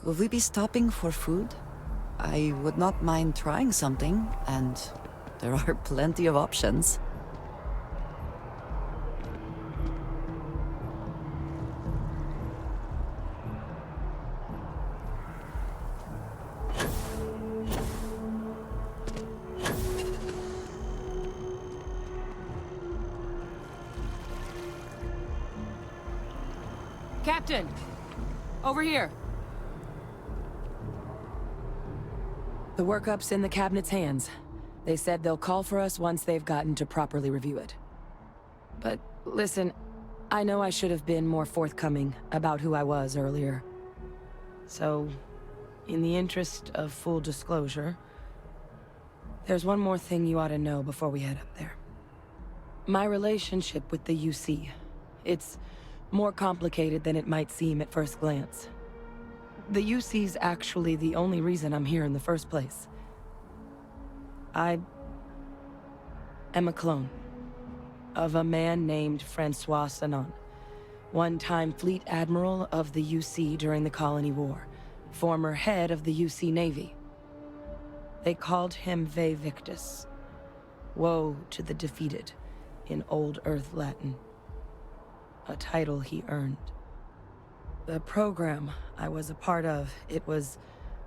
Will we be stopping for food? I would not mind trying something, and there are plenty of options. Captain! Over here! The workup's in the cabinet's hands. They said they'll call for us once they've gotten to properly review it. But listen, I know I should have been more forthcoming about who I was earlier. So, in the interest of full disclosure, there's one more thing you ought to know before we head up there. My relationship with the UC, it's more complicated than it might seem at first glance. The UC's actually the only reason I'm here in the first place. I am a clone of a man named Francois Sanon, one-time fleet admiral of the UC during the Colony War, former head of the UC Navy. They called him Ve Victus, woe to the defeated, in Old Earth Latin, a title he earned. The program I was a part of, it was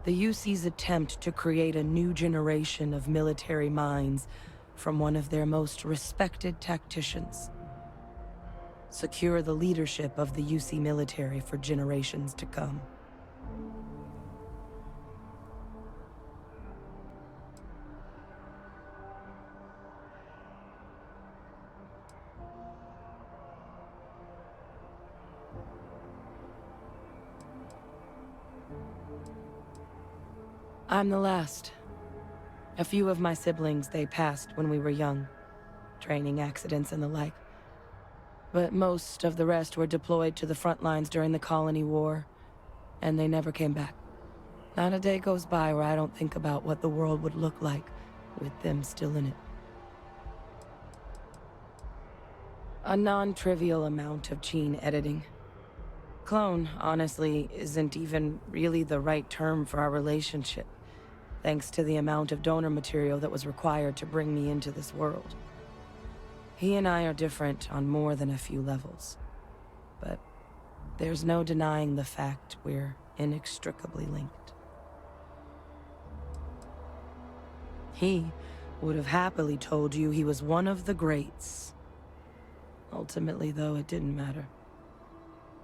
the UC's attempt to create a new generation of military minds from one of their most respected tacticians. Secure the leadership of the UC military for generations to come. I'm the last. A few of my siblings, they passed when we were young. Training accidents and the like. But most of the rest were deployed to the front lines during the Colony War, and they never came back. Not a day goes by where I don't think about what the world would look like with them still in it. A non-trivial amount of gene editing. Clone, honestly, isn't even really the right term for our relationship, thanks to the amount of donor material that was required to bring me into this world. He and I are different on more than a few levels, but there's no denying the fact we're inextricably linked. He would have happily told you he was one of the greats. Ultimately, though, it didn't matter.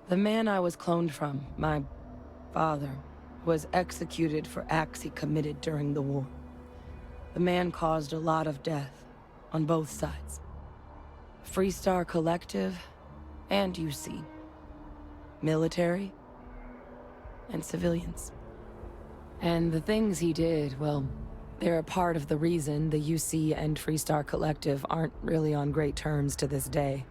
The man I was cloned from, my father, was executed for acts he committed during the war. The man caused a lot of death, on both sides. Freestar Collective, and UC. Military, and civilians. And the things he did, well, they're a part of the reason the UC and Freestar Collective aren't really on great terms to this day.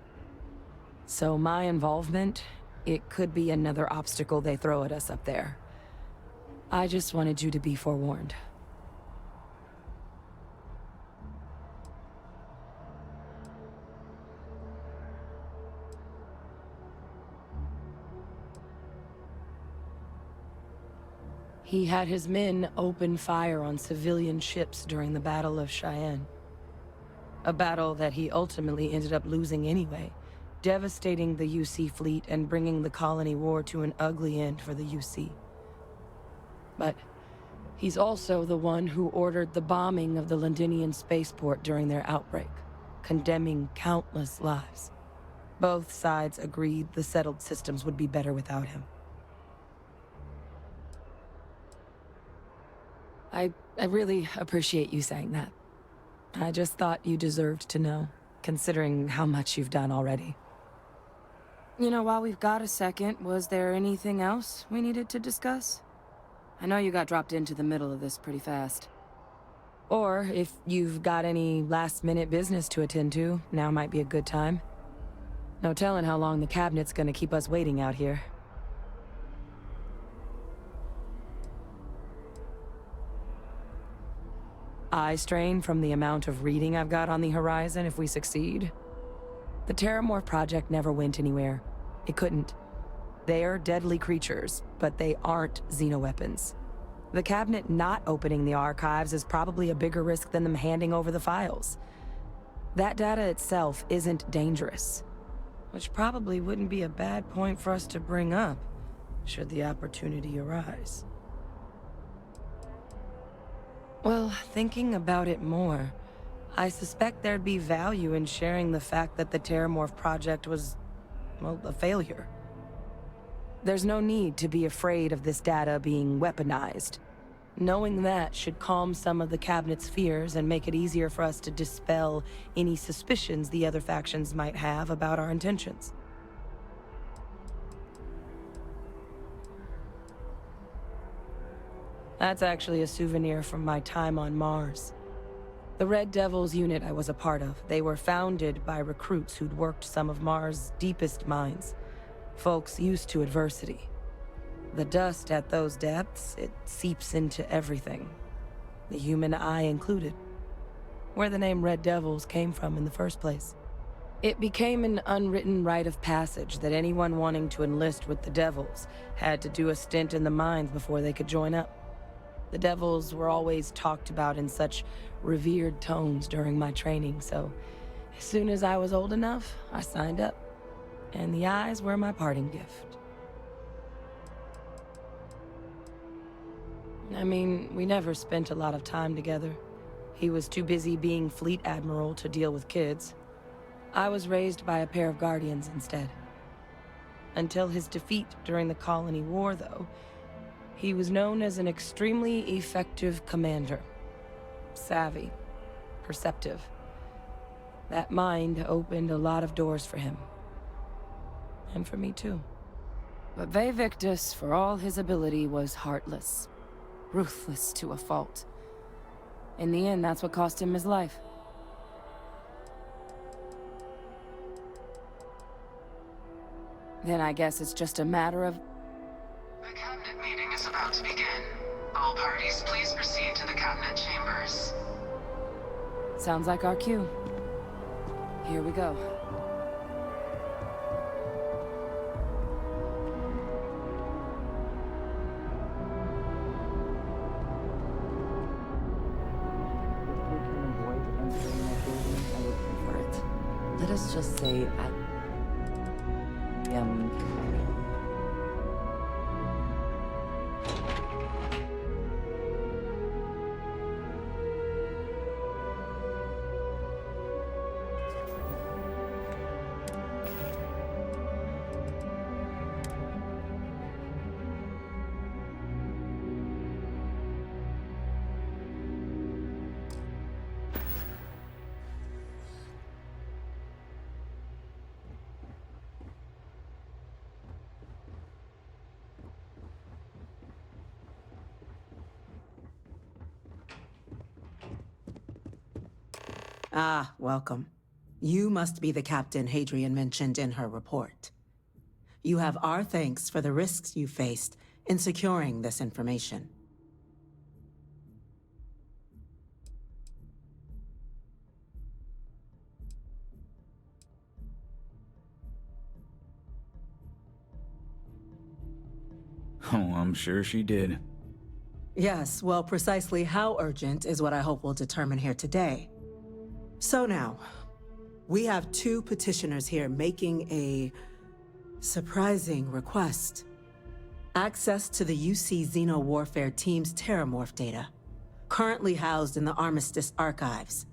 So my involvement, it could be another obstacle they throw at us up there. I just wanted you to be forewarned. He had his men open fire on civilian ships during the Battle of Cheyenne. A battle that he ultimately ended up losing anyway, devastating the UC fleet and bringing the Colony War to an ugly end for the UC. But he's also the one who ordered the bombing of the Londinian spaceport during their outbreak, condemning countless lives. Both sides agreed the settled systems would be better without him. I really appreciate you saying that. I just thought you deserved to know, considering how much you've done already. You know, while we've got a second, was there anything else we needed to discuss? I know you got dropped into the middle of this pretty fast. Or, if you've got any last-minute business to attend to, now might be a good time. No telling how long the cabinet's gonna keep us waiting out here. Eye strain from the amount of reading I've got on the horizon if we succeed. The Terramorph project never went anywhere. It couldn't. They're deadly creatures, but they aren't xenoweapons. The cabinet not opening the archives is probably a bigger risk than them handing over the files. That data itself isn't dangerous, which probably wouldn't be a bad point for us to bring up, should the opportunity arise. Well, thinking about it more, I suspect there'd be value in sharing the fact that the Terramorph project was, well, a failure. There's no need to be afraid of this data being weaponized. Knowing that should calm some of the cabinet's fears and make it easier for us to dispel any suspicions the other factions might have about our intentions. That's actually a souvenir from my time on Mars. The Red Devils unit I was a part of, they were founded by recruits who'd worked some of Mars' deepest mines. Folks used to adversity. The dust at those depths, it seeps into everything. The human eye included. Where the name Red Devils came from in the first place. It became an unwritten rite of passage that anyone wanting to enlist with the Devils had to do a stint in the mines before they could join up. The Devils were always talked about in such revered tones during my training, so as soon as I was old enough, I signed up. And the eyes were my parting gift. I mean, we never spent a lot of time together. He was too busy being Fleet Admiral to deal with kids. I was raised by a pair of guardians instead. Until his defeat during the Colony War, though, he was known as an extremely effective commander. Savvy, perceptive. That mind opened a lot of doors for him. And for me too. But Vae Victus, for all his ability, was heartless. Ruthless to a fault. In the end, that's what cost him his life. Then I guess it's just a matter of... The cabinet meeting is about to begin. All parties, please proceed to the cabinet chambers. Sounds like our cue. Here we go. Let us just say I am... Ah, welcome. You must be the captain Hadrian mentioned in her report. You have our thanks for the risks you faced in securing this information. Oh, I'm sure she did. Yes, well, precisely how urgent is what I hope we'll determine here today. So now, we have two petitioners here making a surprising request. Access to the UC Xeno Warfare Team's Terramorph data, currently housed in the Armistice archives.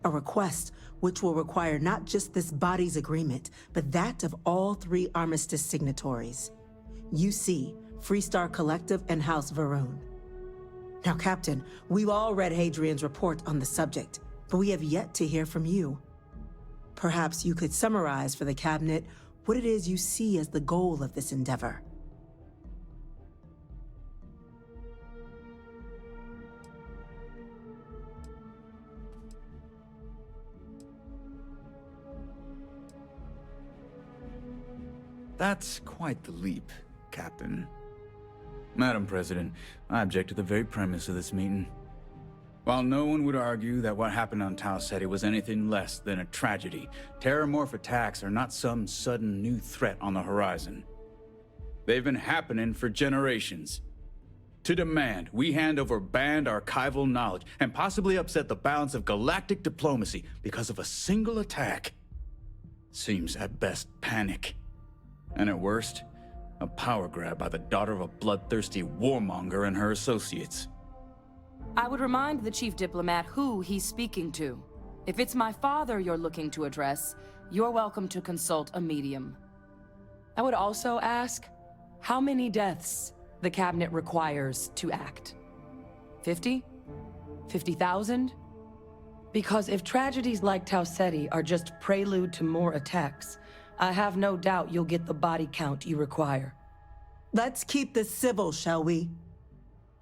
A request which will require not just this body's agreement, but that of all three Armistice signatories. UC, Freestar Collective, and House Varun. Now, Captain, we've all read Hadrian's report on the subject, but we have yet to hear from you. Perhaps you could summarize for the Cabinet what it is you see as the goal of this endeavor. That's quite the leap, Captain. Madam President, I object to the very premise of this meeting. While no one would argue that what happened on Tau Ceti was anything less than a tragedy, Terramorph attacks are not some sudden new threat on the horizon. They've been happening for generations. To demand we hand over banned archival knowledge and possibly upset the balance of galactic diplomacy because of a single attack seems at best panic. And at worst, a power grab by the daughter of a bloodthirsty warmonger and her associates. I would remind the chief diplomat who he's speaking to. If it's my father you're looking to address, you're welcome to consult a medium. I would also ask how many deaths the cabinet requires to act. 50? 50,000? Because if tragedies like Tau Ceti are just prelude to more attacks, I have no doubt you'll get the body count you require. Let's keep this civil, shall we?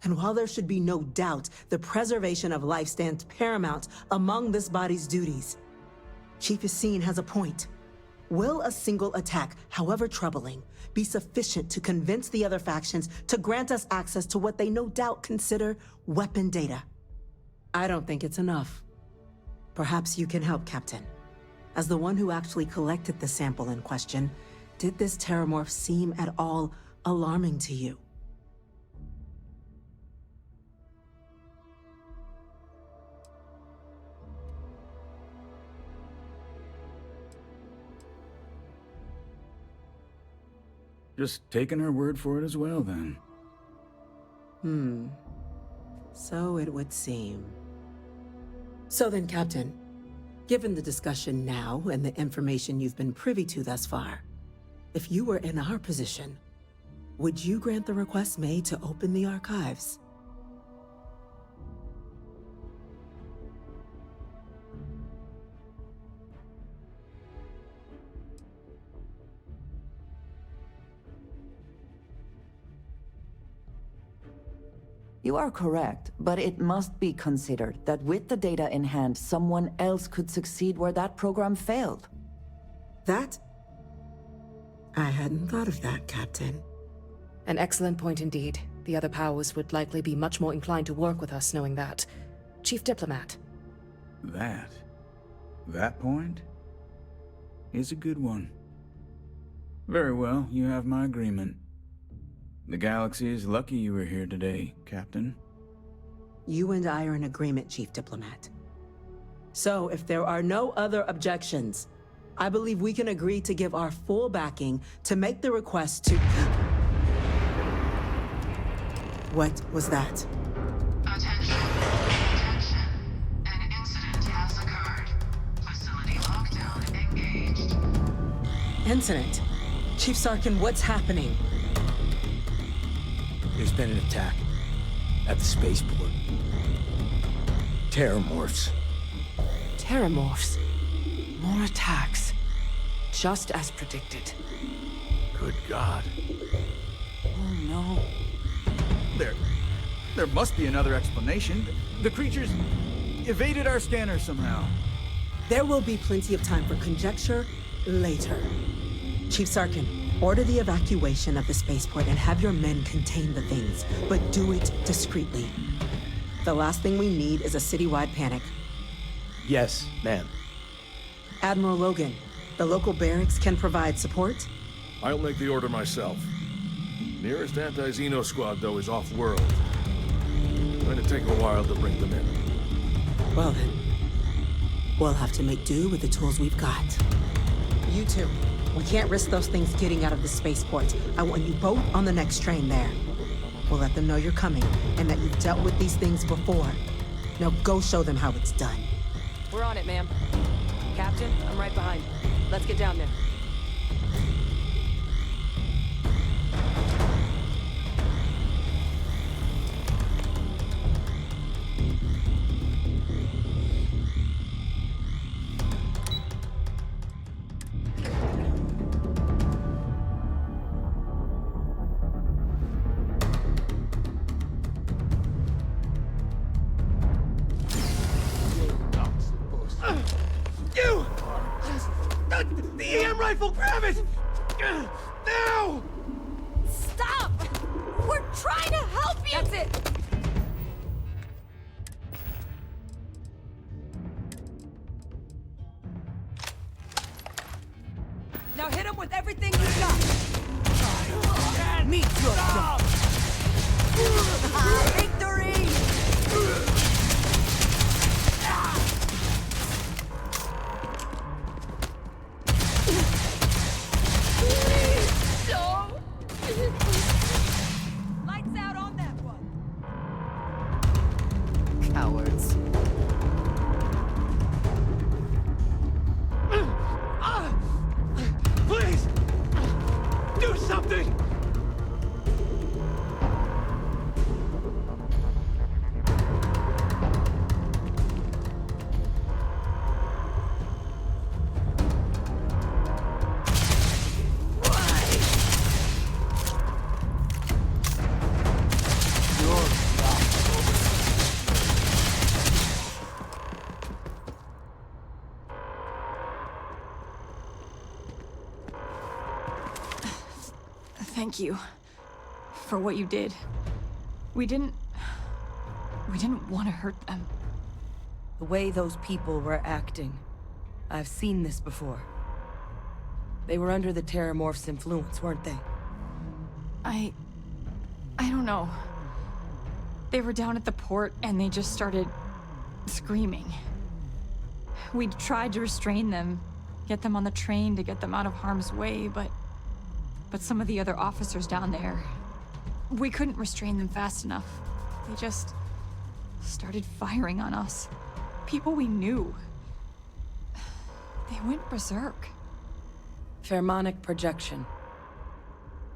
And while there should be no doubt the preservation of life stands paramount among this body's duties, Chief Yassine has a point. Will a single attack, however troubling, be sufficient to convince the other factions to grant us access to what they no doubt consider weapon data? I don't think it's enough. Perhaps you can help, Captain. As the one who actually collected the sample in question, did this terramorph seem at all alarming to you? Just taking her word for it as well, then. So it would seem. So then, Captain, given the discussion now and the information you've been privy to thus far, if you were in our position, would you grant the request made to open the archives? You are correct, but it must be considered that with the data in hand, someone else could succeed where that program failed. That? I hadn't thought of that, Captain. An excellent point indeed. The other powers would likely be much more inclined to work with us knowing that. Chief Diplomat. That point is a good one. Very well, you have my agreement. The galaxy is lucky you were here today, Captain. You and I are in agreement, Chief Diplomat. So, if there are no other objections, I believe we can agree to give our full backing to make the request to... What was that? Attention. Attention. An incident has occurred. Facility lockdown engaged. Incident? Chief Sarkin, what's happening? There's been an attack at the spaceport. Terramorphs. Terramorphs. More attacks. Just as predicted. Good God. Oh no. There must be another explanation. The creatures evaded our scanner somehow. There will be plenty of time for conjecture later. Chief Sarkin, order the evacuation of the spaceport and have your men contain the things, but do it discreetly. The last thing we need is a citywide panic. Yes, ma'am. Admiral Logan, the local barracks can provide support? I'll make the order myself. Nearest anti-Xeno squad, though, is off-world. Going to take a while to bring them in. Well then, we'll have to make do with the tools we've got. You two, we can't risk those things getting out of the spaceport. I want you both on the next train there. We'll let them know you're coming and that you've dealt with these things before. Now go show them how it's done. We're on it, ma'am. Captain, I'm right behind. Let's get down there. The EM rifle, grab it! Now! Stop! We're trying to help you! That's it! Now hit him with everything you've got! Meet your death! Victory! Lights out on that one! Cowards. Please! Do something! Thank you for what you did. We didn't want to hurt them. The way those people were acting. I've seen this before. They were under the Terramorph's influence, weren't they? I don't know. They were down at the port and they just started screaming. We tried to restrain them, get them on the train to get them out of harm's way, but some of the other officers down there, we couldn't restrain them fast enough. They just started firing on us. People we knew. They went berserk. Pheromonic projection.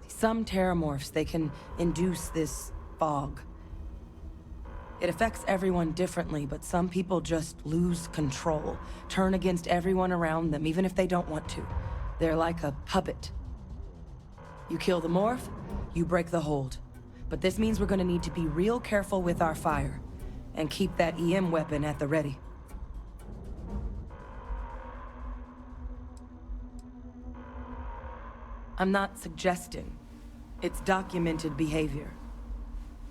Some Terramorphs, they can induce this fog. It affects everyone differently, but some people just lose control, turn against everyone around them, even if they don't want to. They're like a puppet. You kill the morph, you break the hold. But this means we're gonna need to be real careful with our fire, and keep that EM weapon at the ready. I'm not suggesting. It's documented behavior.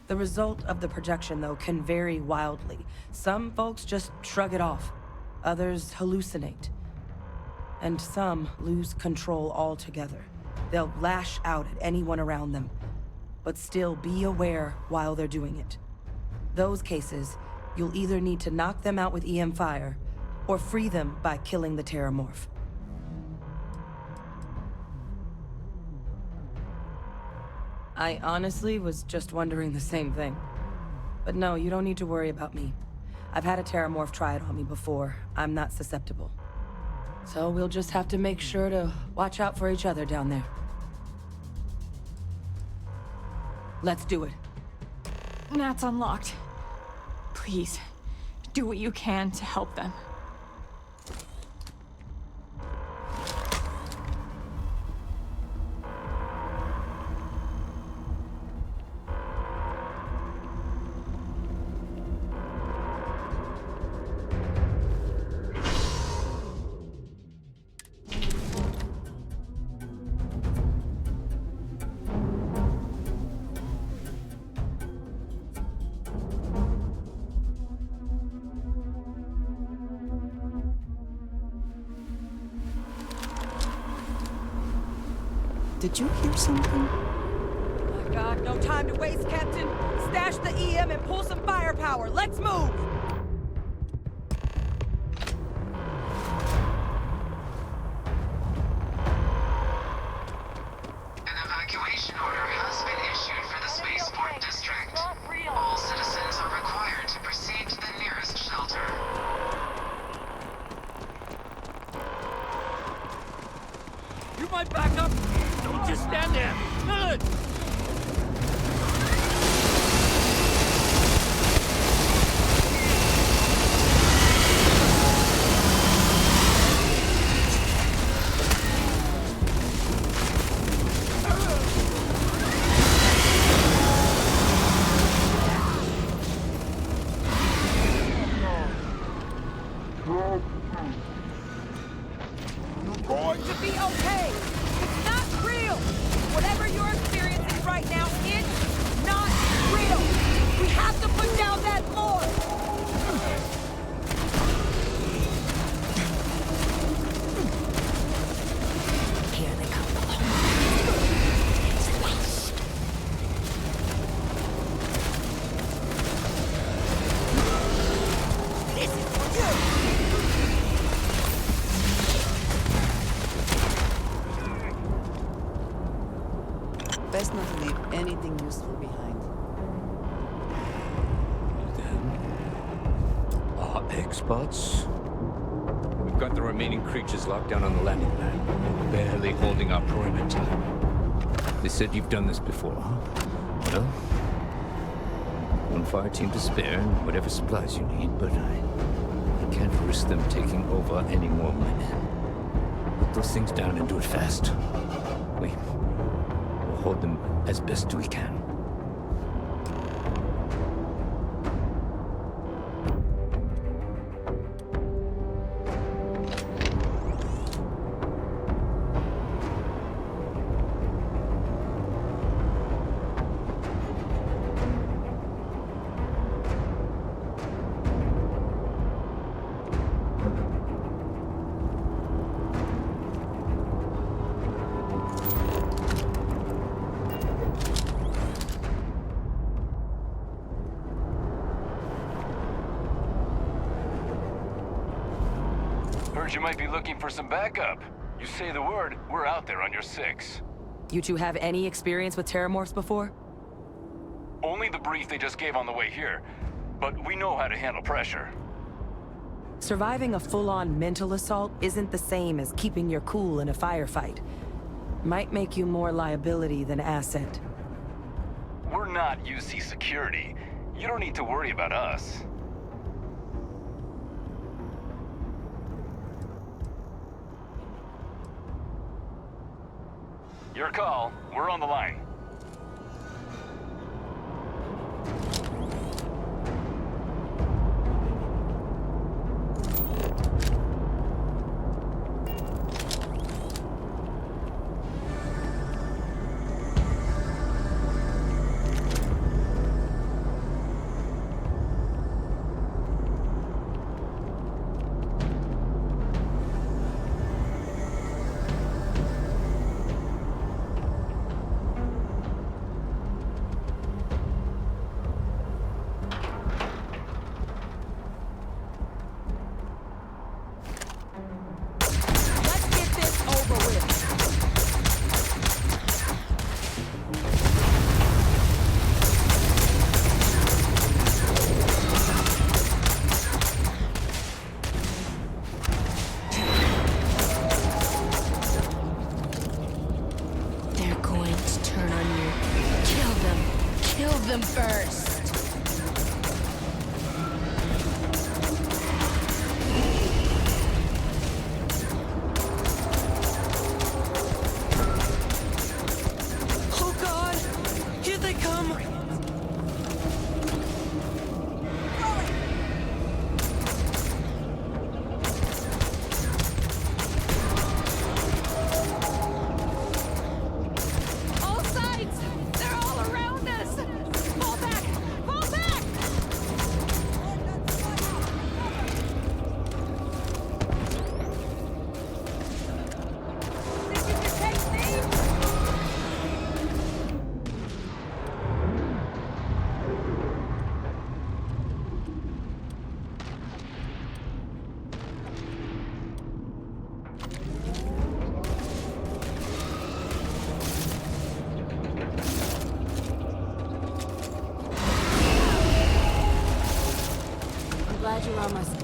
The result of the projection, though, can vary wildly. Some folks just shrug it off. Others hallucinate. And some lose control altogether. They'll lash out at anyone around them, but still be aware while they're doing it. Those cases, you'll either need to knock them out with EM fire, or free them by killing the Terramorph. I honestly was just wondering the same thing. But no, you don't need to worry about me. I've had a Terramorph try it on me before. I'm not susceptible. So we'll just have to make sure to watch out for each other down there. Let's do it. Nat's unlocked. Please, do what you can to help them. Did you hear something? My God, no time to waste, Captain. Stash the EM and pull some firepower. Let's move! An evacuation order has been issued for the spaceport district. All citizens are required to proceed to the nearest shelter. You might back up! Don't just stand there! Good! Going to be okay. It's not real. Whatever you're experiencing right now, it's not real. We have to put down that morgue. Here they come. Best not to leave anything useful behind. Then... our experts? We've got the remaining creatures locked down on the landing pad, barely holding our perimeter. They said you've done this before, huh? Well, one fire team to spare and whatever supplies you need, but I can't risk them taking over any more of my men. Put those things down and do it fast. We'll hold them as best we can. Heard you might be looking for some backup. You say the word, we're out there on your 6. You two have any experience with terramorphs before? Only the brief they just gave on the way here, but we know how to handle pressure. Surviving a full-on mental assault isn't the same as keeping your cool in a firefight. Might make you more liability than asset. We're not UC security. You don't need to worry about us. Your call. We're on the line. them first. Oh God! Here they come! All sides! They're all around us! Fall back! Fall back! Think you can take me? I'm glad you're on my side.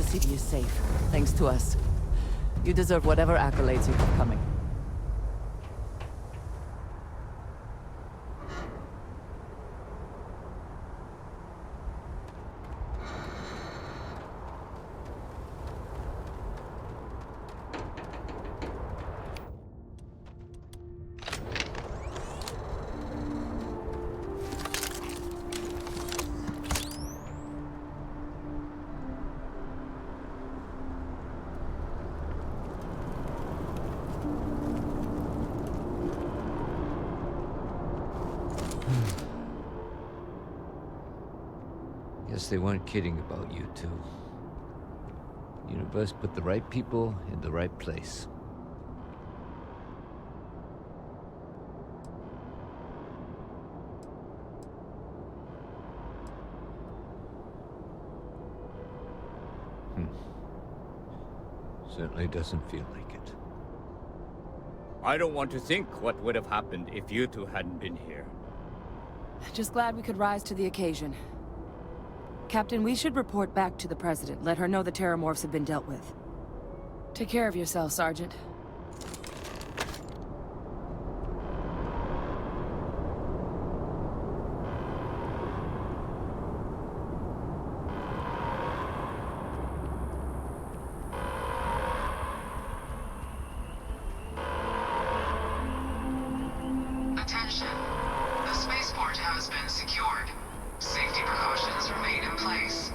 city is safe, thanks to us. You deserve whatever accolades you have coming. Guess they weren't kidding about you two. Universe put the right people in the right place. Certainly doesn't feel like it. I don't want to think what would have happened if you two hadn't been here. Just glad we could rise to the occasion. Captain, we should report back to the President. Let her know the Terramorphs have been dealt with. Take care of yourself, Sergeant. Attention. The spaceport has been secured. Safety precautions remain in place.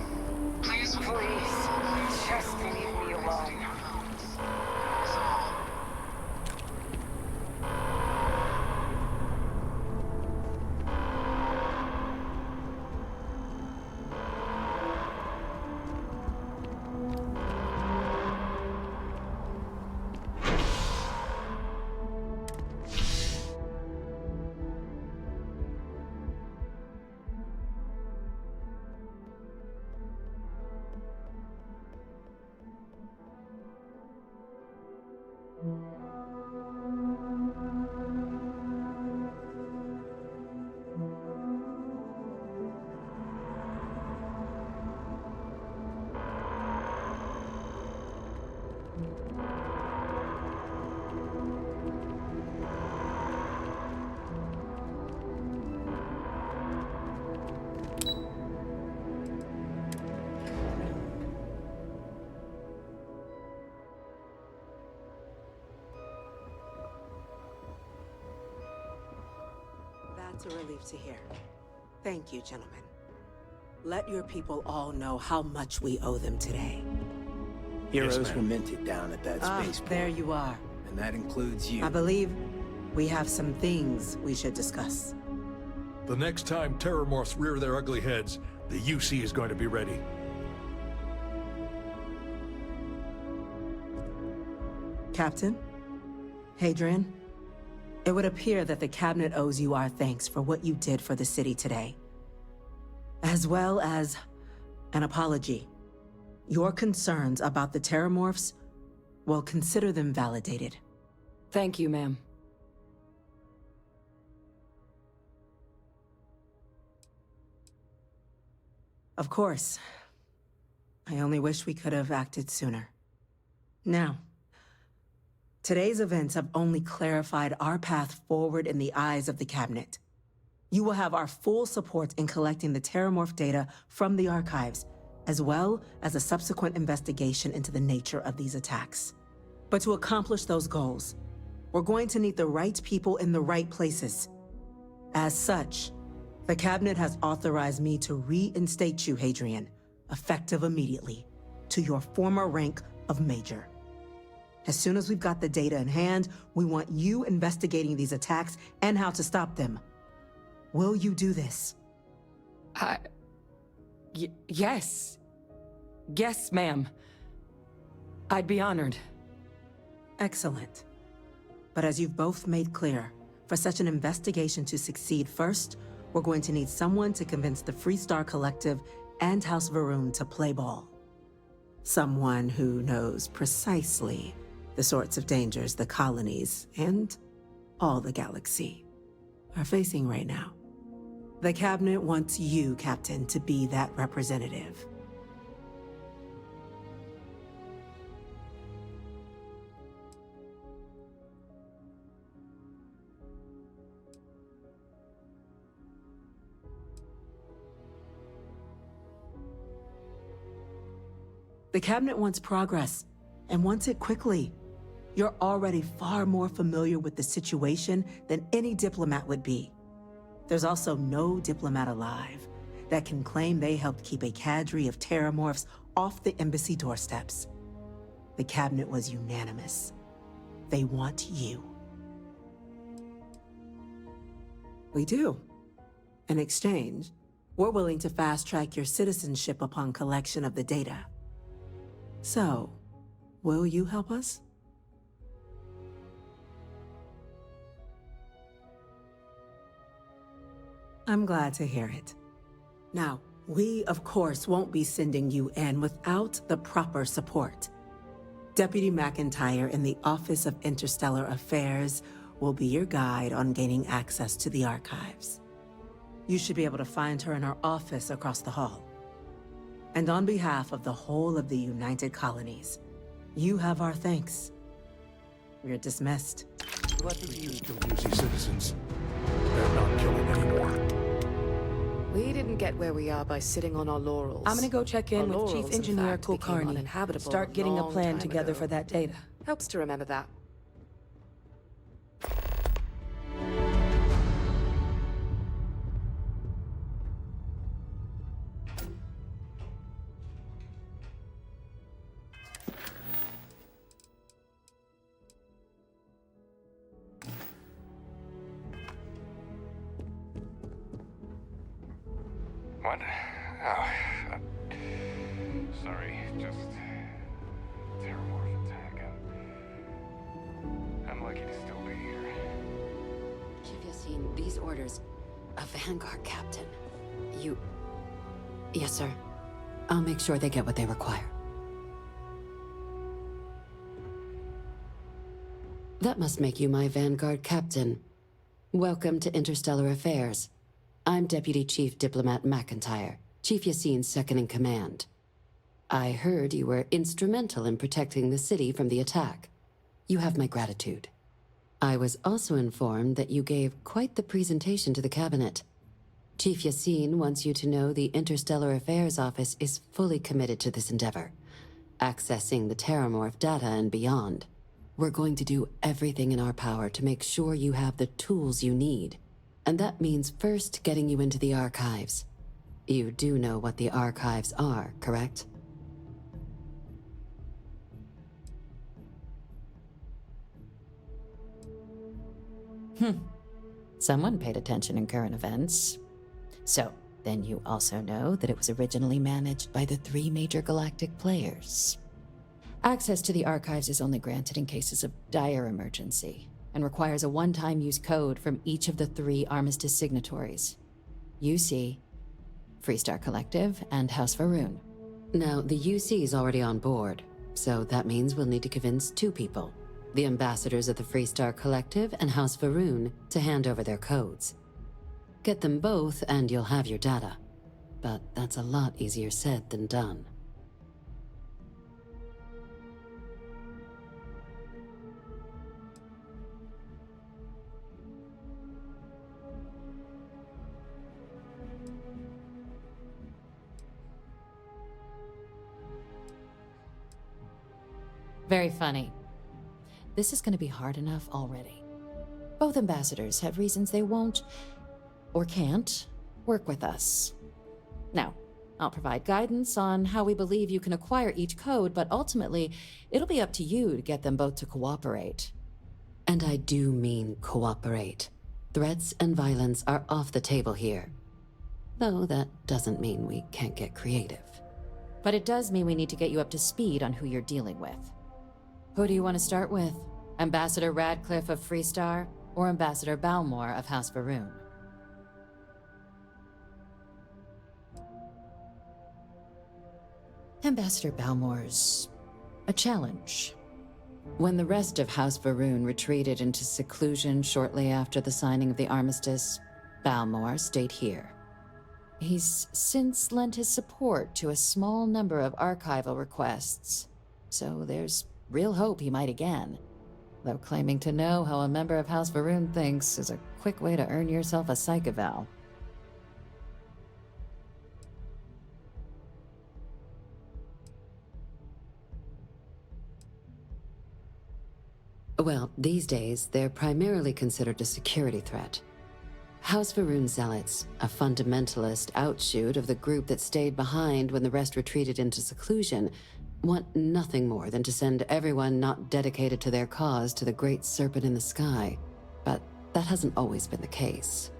Please just leave me alone. That's all. That's a relief to hear. Thank you, gentlemen. Let your people all know how much we owe them today. Heroes were minted down at that spaceport. There you are. And that includes you. I believe we have some things we should discuss. The next time Terramorphs rear their ugly heads, the UC is going to be ready. Captain? Hadrian? It would appear that the Cabinet owes you our thanks for what you did for the city today. As well as an apology. Your concerns about the Terramorphs, well, consider them validated. Thank you, ma'am. Of course. I only wish we could have acted sooner. Now, today's events have only clarified our path forward in the eyes of the Cabinet. You will have our full support in collecting the Terramorph data from the archives, as well as a subsequent investigation into the nature of these attacks. But to accomplish those goals, we're going to need the right people in the right places. As such, the Cabinet has authorized me to reinstate you, Hadrian, effective immediately, to your former rank of Major. As soon as we've got the data in hand, we want you investigating these attacks and how to stop them. Will you do this? Yes. Yes, ma'am. I'd be honored. Excellent. But as you've both made clear, for such an investigation to succeed first, we're going to need someone to convince the Freestar Collective and House Varun to play ball. Someone who knows precisely the sorts of dangers the colonies and all the galaxy are facing right now. The Cabinet wants you, Captain, to be that representative. The cabinet wants progress, and wants it quickly. You're already far more familiar with the situation than any diplomat would be. There's also no diplomat alive that can claim they helped keep a cadre of terramorphs off the embassy doorsteps. The cabinet was unanimous. They want you. We do. In exchange, we're willing to fast-track your citizenship upon collection of the data. So, will you help us? I'm glad to hear it. Now, we, of course, won't be sending you in without the proper support. Deputy McIntyre in the Office of Interstellar Affairs will be your guide on gaining access to the archives. You should be able to find her in her office across the hall. And on behalf of the whole of the United Colonies, you have our thanks. You're dismissed. What do you kill UC citizens? They're not killing anymore. We didn't get where we are by sitting on our laurels. I'm gonna go check in Our with Chief laurels, in Engineer fact, became Kulkarni. uninhabitable Start getting a long plan time together ago. for that data. Helps to remember that. What? Oh, sorry, just terramorph attack. I'm lucky to still be here. Have you seen these orders? A Vanguard captain. You... Yes, sir. I'll make sure they get what they require. That must make you my Vanguard captain. Welcome to Interstellar Affairs. I'm Deputy Chief Diplomat McIntyre, Chief Yassine's second-in-command. I heard you were instrumental in protecting the city from the attack. You have my gratitude. I was also informed that you gave quite the presentation to the cabinet. Chief Yassine wants you to know the Interstellar Affairs Office is fully committed to this endeavor, accessing the Terramorph data and beyond. We're going to do everything in our power to make sure you have the tools you need. And that means first getting you into the archives. You do know what the archives are, correct? Someone paid attention in current events. So, then you also know that it was originally managed by the 3 major galactic players. Access to the archives is only granted in cases of dire emergency, and requires a one-time use code from each of the 3 Armistice signatories. UC, Freestar Collective, and House Varun. Now, the UC is already on board, so that means we'll need to convince 2 people, the ambassadors of the Freestar Collective and House Varun, to hand over their codes. Get them both and you'll have your data. But that's a lot easier said than done. Very funny. This is going to be hard enough already. Both ambassadors have reasons they won't, or can't, work with us. Now, I'll provide guidance on how we believe you can acquire each code, but ultimately, it'll be up to you to get them both to cooperate. And I do mean cooperate. Threats and violence are off the table here. Though that doesn't mean we can't get creative. But it does mean we need to get you up to speed on who you're dealing with. Who do you want to start with? Ambassador Radcliffe of Freestar, or Ambassador Balmore of House Varun? Ambassador Balmore's a challenge. When the rest of House Varun retreated into seclusion shortly after the signing of the armistice, Balmore stayed here. He's since lent his support to a small number of archival requests, so there's real hope he might again. Though claiming to know how a member of House Varun thinks is a quick way to earn yourself a psych eval. Well, these days, they're primarily considered a security threat. House Varun Zealots, a fundamentalist outshoot of the group that stayed behind when the rest retreated into seclusion, want nothing more than to send everyone not dedicated to their cause to the great serpent in the sky. But that hasn't always been the case.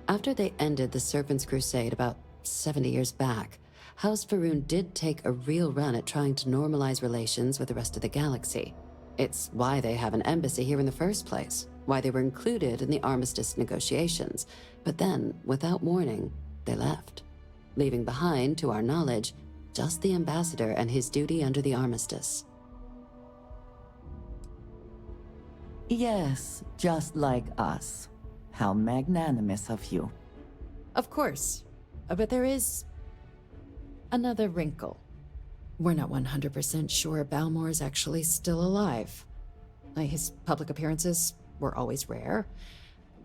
After they ended the Serpent's Crusade about 70 years back, House Varun did take a real run at trying to normalize relations with the rest of the galaxy. It's why they have an embassy here in the first place, why they were included in the armistice negotiations. But then, without warning, they left, leaving behind, to our knowledge, just the ambassador and his duty under the armistice. Yes, just like us. How magnanimous of you. Of course. But there is another wrinkle. We're not 100% sure Balmor is actually still alive. His public appearances were always rare,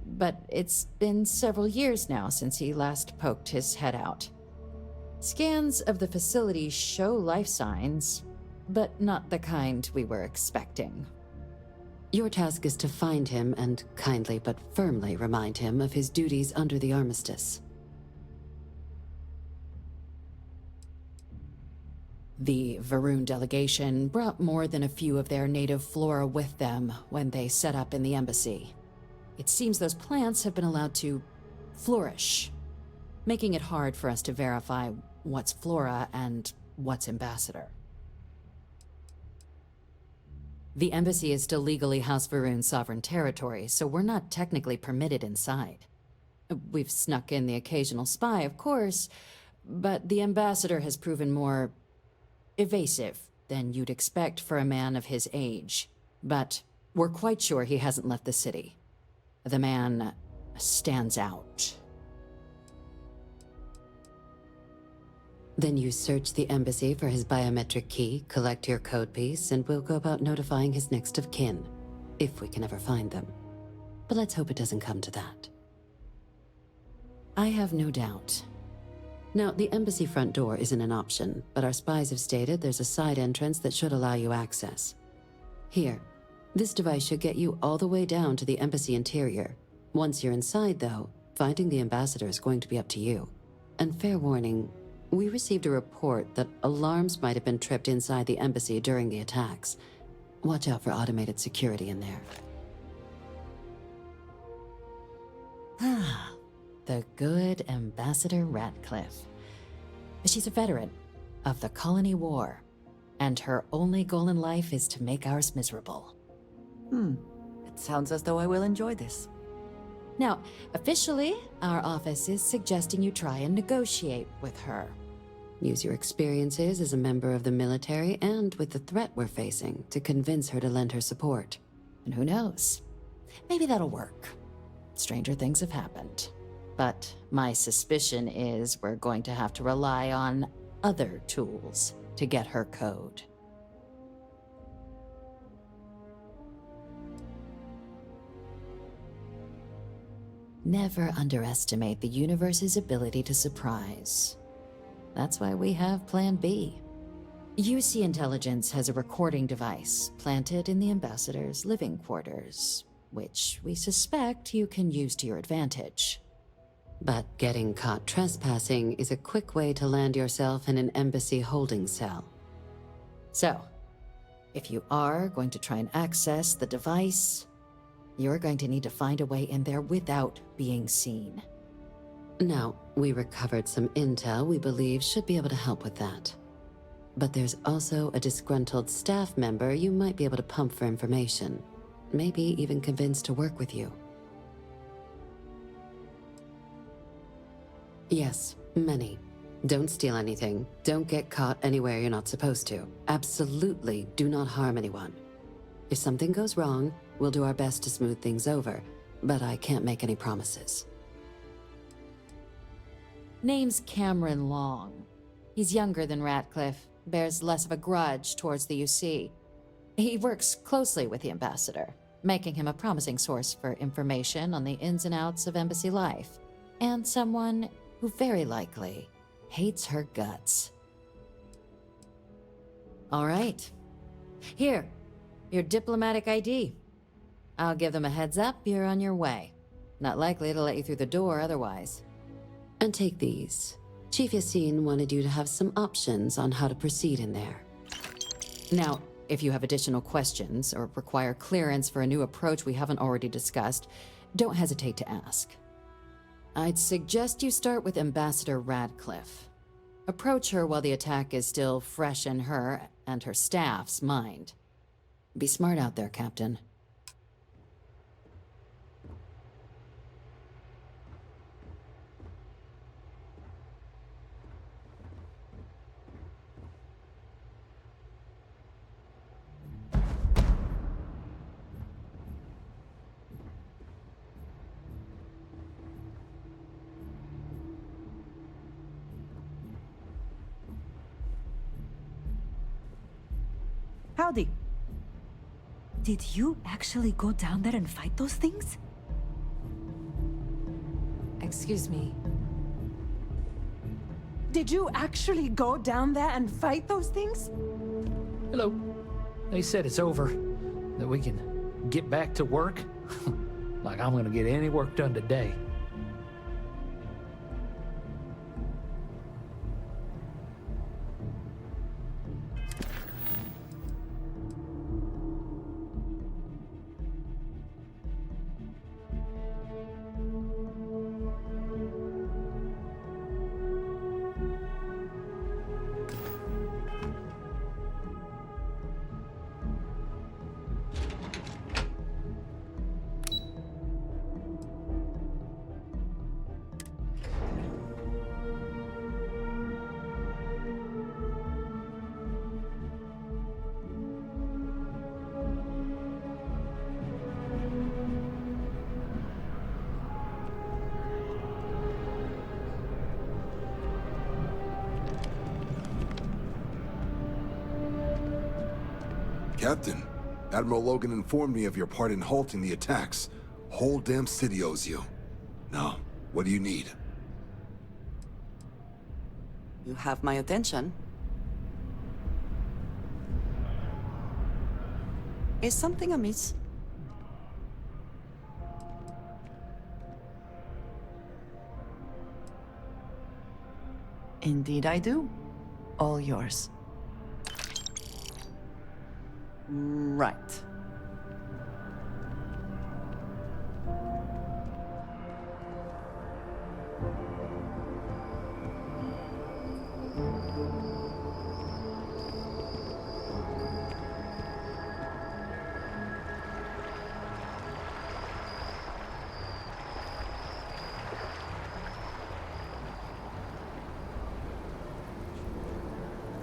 but it's been several years now since he last poked his head out. Scans of the facility show life signs, but not the kind we were expecting. Your task is to find him and kindly but firmly remind him of his duties under the armistice. The Varun delegation brought more than a few of their native flora with them when they set up in the embassy. It seems those plants have been allowed to flourish, making it hard for us to verify what's flora and what's ambassador. The embassy is still legally House Varun's sovereign territory, so we're not technically permitted inside. We've snuck in the occasional spy, of course, but the ambassador has proven more evasive than you'd expect for a man of his age. But we're quite sure he hasn't left the city. The man stands out. Then you search the embassy for his biometric key, collect your code piece, and we'll go about notifying his next of kin, if we can ever find them. But let's hope it doesn't come to that. I have no doubt. Now, the embassy front door isn't an option, but our spies have stated there's a side entrance that should allow you access. Here, this device should get you all the way down to the embassy interior. Once you're inside, though, finding the ambassador is going to be up to you. And fair warning, we received a report that alarms might have been tripped inside the embassy during the attacks. Watch out for automated security in there. Ah, the good Ambassador Ratcliffe. She's a veteran of the Colony War, and her only goal in life is to make ours miserable. It sounds as though I will enjoy this. Now, officially, our office is suggesting you try and negotiate with her. Use your experiences as a member of the military and with the threat we're facing to convince her to lend her support. And who knows? Maybe that'll work. Stranger things have happened. But my suspicion is we're going to have to rely on other tools to get her code. Never underestimate the universe's ability to surprise. That's why we have Plan B. UC Intelligence has a recording device planted in the ambassador's living quarters, which we suspect you can use to your advantage. But getting caught trespassing is a quick way to land yourself in an embassy holding cell. So, if you are going to try and access the device, you're going to need to find a way in there without being seen. Now, we recovered some intel we believe should be able to help with that. But there's also a disgruntled staff member you might be able to pump for information. Maybe even convince to work with you. Yes, many. Don't steal anything. Don't get caught anywhere you're not supposed to. Absolutely do not harm anyone. If something goes wrong, we'll do our best to smooth things over, but I can't make any promises. Name's Cameron Long. He's younger than Ratcliffe, bears less of a grudge towards the UC. He works closely with the ambassador, making him a promising source for information on the ins and outs of embassy life, and someone who very likely hates her guts. All right. Here, your diplomatic ID. I'll give them a heads up, you're on your way. Not likely to let you through the door otherwise. And take these. Chief Yassine wanted you to have some options on how to proceed in there. Now, if you have additional questions or require clearance for a new approach we haven't already discussed, don't hesitate to ask. I'd suggest you start with Ambassador Radcliffe. Approach her while the attack is still fresh in her and her staff's mind. Be smart out there, Captain. Howdy. Did you actually go down there and fight those things? Excuse me. Did you actually go down there and fight those things? Hello. They said it's over. That we can get back to work. Like I'm gonna get any work done today. Captain, Admiral Logan informed me of your part in halting the attacks. Whole damn city owes you. Now, what do you need? You have my attention. Is something amiss? Indeed I do. All yours. Right.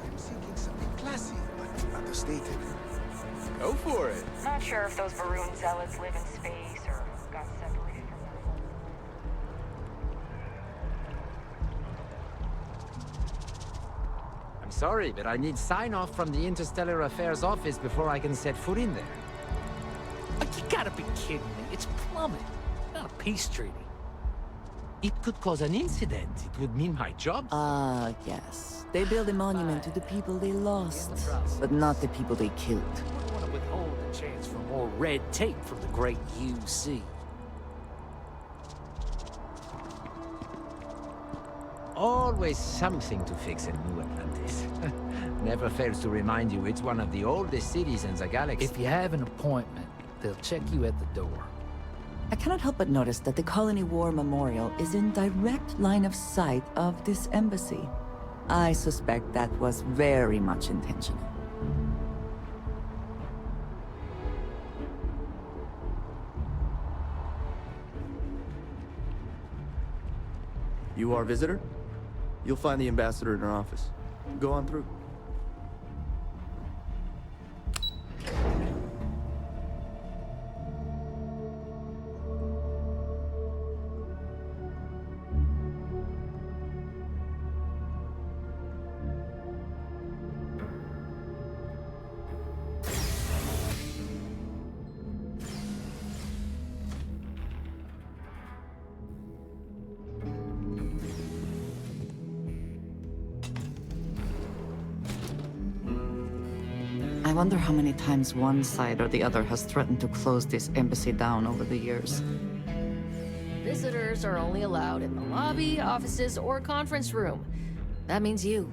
I'm seeking something classy, but understated. Go for it. Not sure if those Varun zealots live in space or got separated from their home. I'm sorry, but I need sign-off from the Interstellar Affairs office before I can set foot in there. You gotta be kidding me. It's plumbing, not a peace treaty. It could cause an incident. It would mean my job. Ah, yes. They build a monument to the people they lost, but not the people they killed. I want to withhold the chance for more red tape from the great UC. Always something to fix in New Atlantis. Never fails to remind you it's one of the oldest cities in the galaxy. If you have an appointment, they'll check you at the door. I cannot help but notice that the Colony War Memorial is in direct line of sight of this embassy. I suspect that was very much intentional. You our visitor? You'll find the ambassador in her office. Go on through. I wonder how many times one side or the other has threatened to close this embassy down over the years. Visitors are only allowed in the lobby, offices, or conference room. That means you.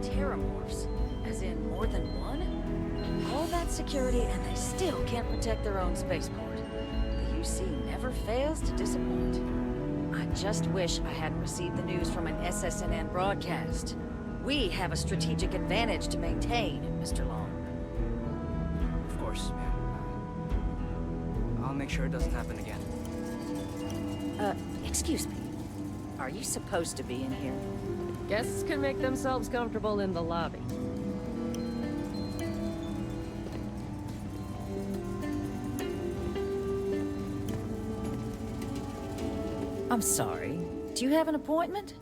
Terramorphs? As in more than one? All that security and they still can't protect their own spaceport. The UC never fails to disappoint. I just wish I hadn't received the news from an SSNN broadcast. We have a strategic advantage to maintain, Mr. Long. Of course, ma'am. I'll make sure it doesn't happen again. Excuse me. Are you supposed to be in here? Guests can make themselves comfortable in the lobby. I'm sorry. Do you have an appointment?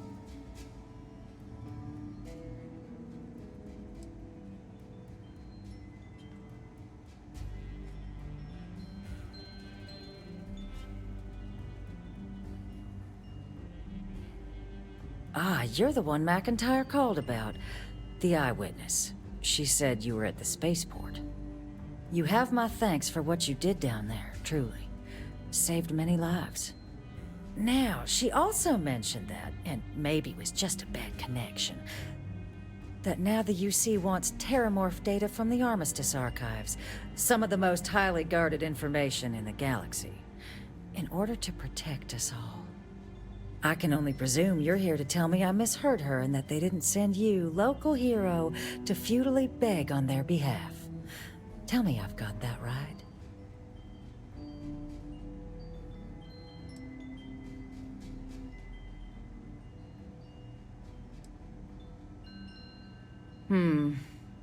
Ah, you're the one McIntyre called about. The Eyewitness. She said you were at the spaceport. You have my thanks for what you did down there, truly. Saved many lives. Now, she also mentioned that, and maybe it was just a bad connection, that now the UC wants Terramorph data from the Armistice archives, some of the most highly guarded information in the galaxy, in order to protect us all. I can only presume you're here to tell me I misheard her and that they didn't send you, local hero, to futilely beg on their behalf. Tell me I've got that right.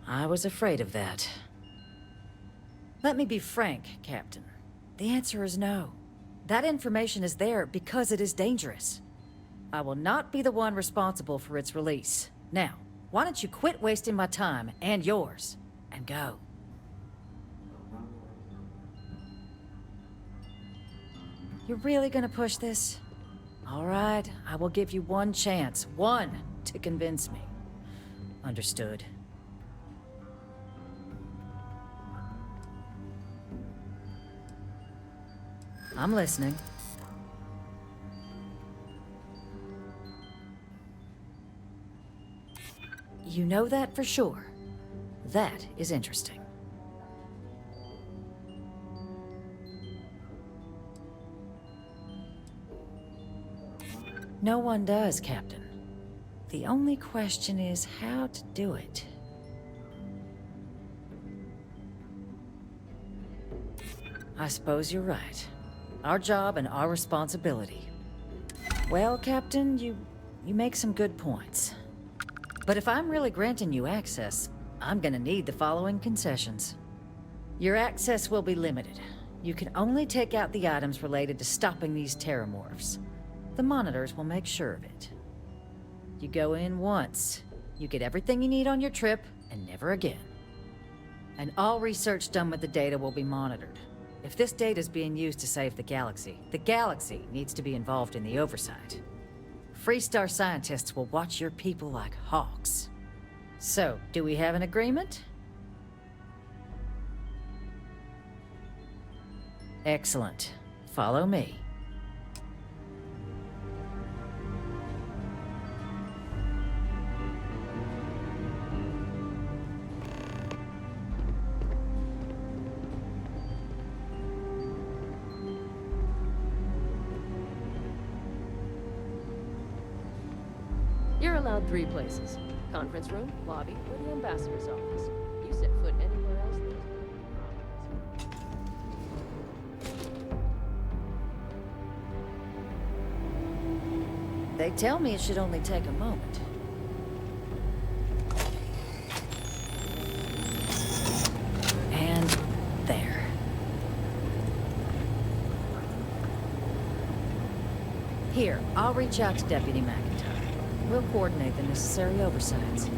I was afraid of that. Let me be frank, Captain. The answer is no. That information is there because it is dangerous. I will not be the one responsible for its release. Now, why don't you quit wasting my time and yours, and go? You're really gonna push this? All right, I will give you one chance, one, to convince me. Understood. I'm listening. You know that for sure. That is interesting. No one does, Captain. The only question is how to do it. I suppose you're right. Our job and our responsibility. Well, Captain, you make some good points. But if I'm really granting you access, I'm gonna need the following concessions. Your access will be limited. You can only take out the items related to stopping these terramorphs. The monitors will make sure of it. You go in once, you get everything you need on your trip, and never again. And all research done with the data will be monitored. If this data is being used to save the galaxy needs to be involved in the oversight. Freestar scientists will watch your people like hawks. So, do we have an agreement? Excellent. Follow me. allowed 3 places. Conference room, lobby, or the ambassador's office. You set foot anywhere else, They tell me it should only take a moment. And there. Here, I'll reach out to Deputy McIntyre. We'll coordinate the necessary oversights.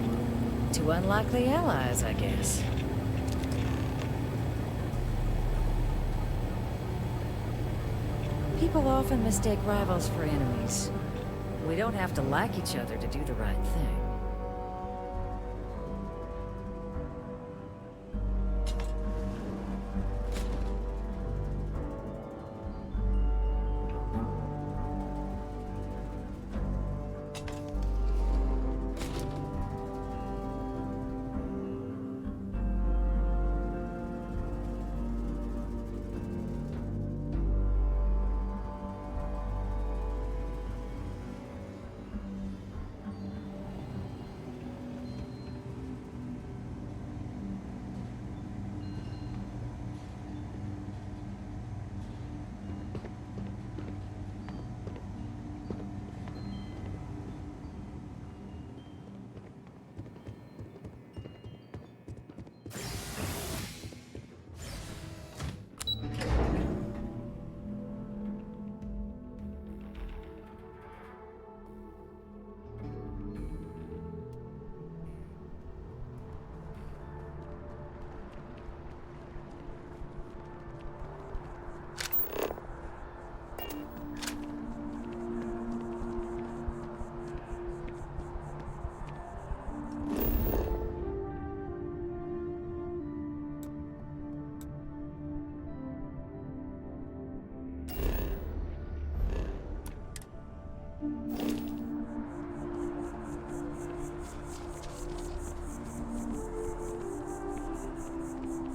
2 unlikely allies, I guess. People often mistake rivals for enemies. We don't have to like each other to do the right thing.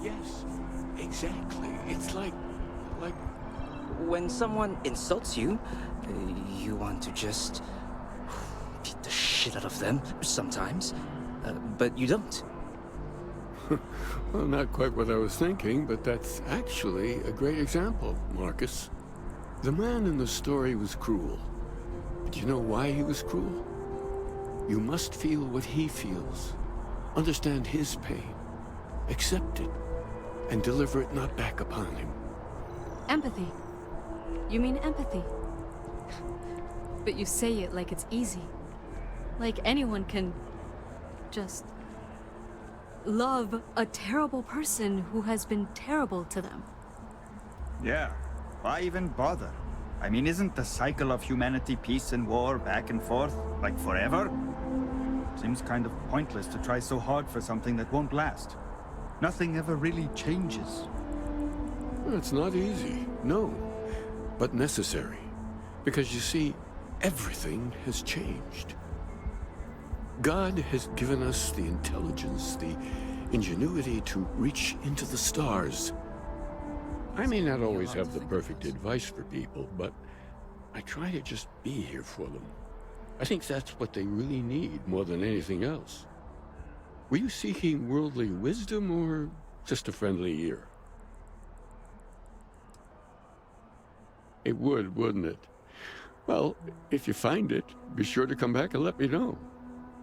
Yes, exactly. It's like... When someone insults you, you want to just beat the shit out of them sometimes, but you don't. Well, not quite what I was thinking, but that's actually a great example, Marcus. The man in the story was cruel. But you know why he was cruel? You must feel what he feels. Understand his pain. Accept it. And deliver it not back upon him. Empathy. You mean empathy? But you say it like it's easy. Like anyone can... just... love a terrible person who has been terrible to them. Yeah, why even bother? I mean, isn't the cycle of humanity peace and war back and forth, like forever? Seems kind of pointless to try so hard for something that won't last. Nothing ever really changes. It's not easy, no, but necessary. Because you see, everything has changed. God has given us the intelligence, the ingenuity to reach into the stars. I may not always have the perfect advice for people, but I try to just be here for them. I think that's what they really need more than anything else. Were you seeking worldly wisdom or just a friendly ear? It would, wouldn't it? Well, if you find it, be sure to come back and let me know.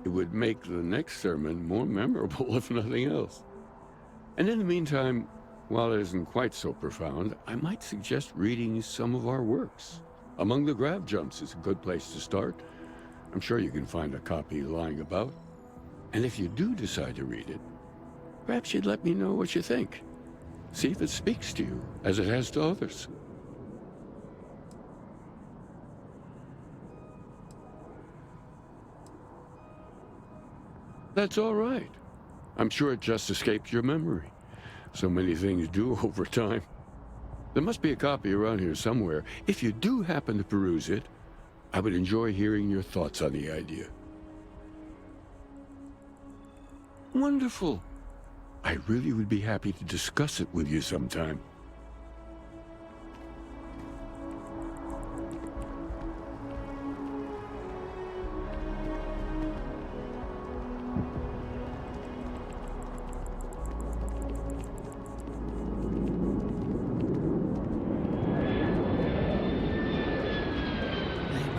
It would make the next sermon more memorable, if nothing else. And in the meantime, while it isn't quite so profound, I might suggest reading some of our works. Among the Grav Jumps is a good place to start. I'm sure you can find a copy lying about. And if you do decide to read it, perhaps you'd let me know what you think. See if it speaks to you, as it has to others. That's all right. I'm sure it just escaped your memory. So many things do over time. There must be a copy around here somewhere. If you do happen to peruse it, I would enjoy hearing your thoughts on the idea. Wonderful. I really would be happy to discuss it with you sometime.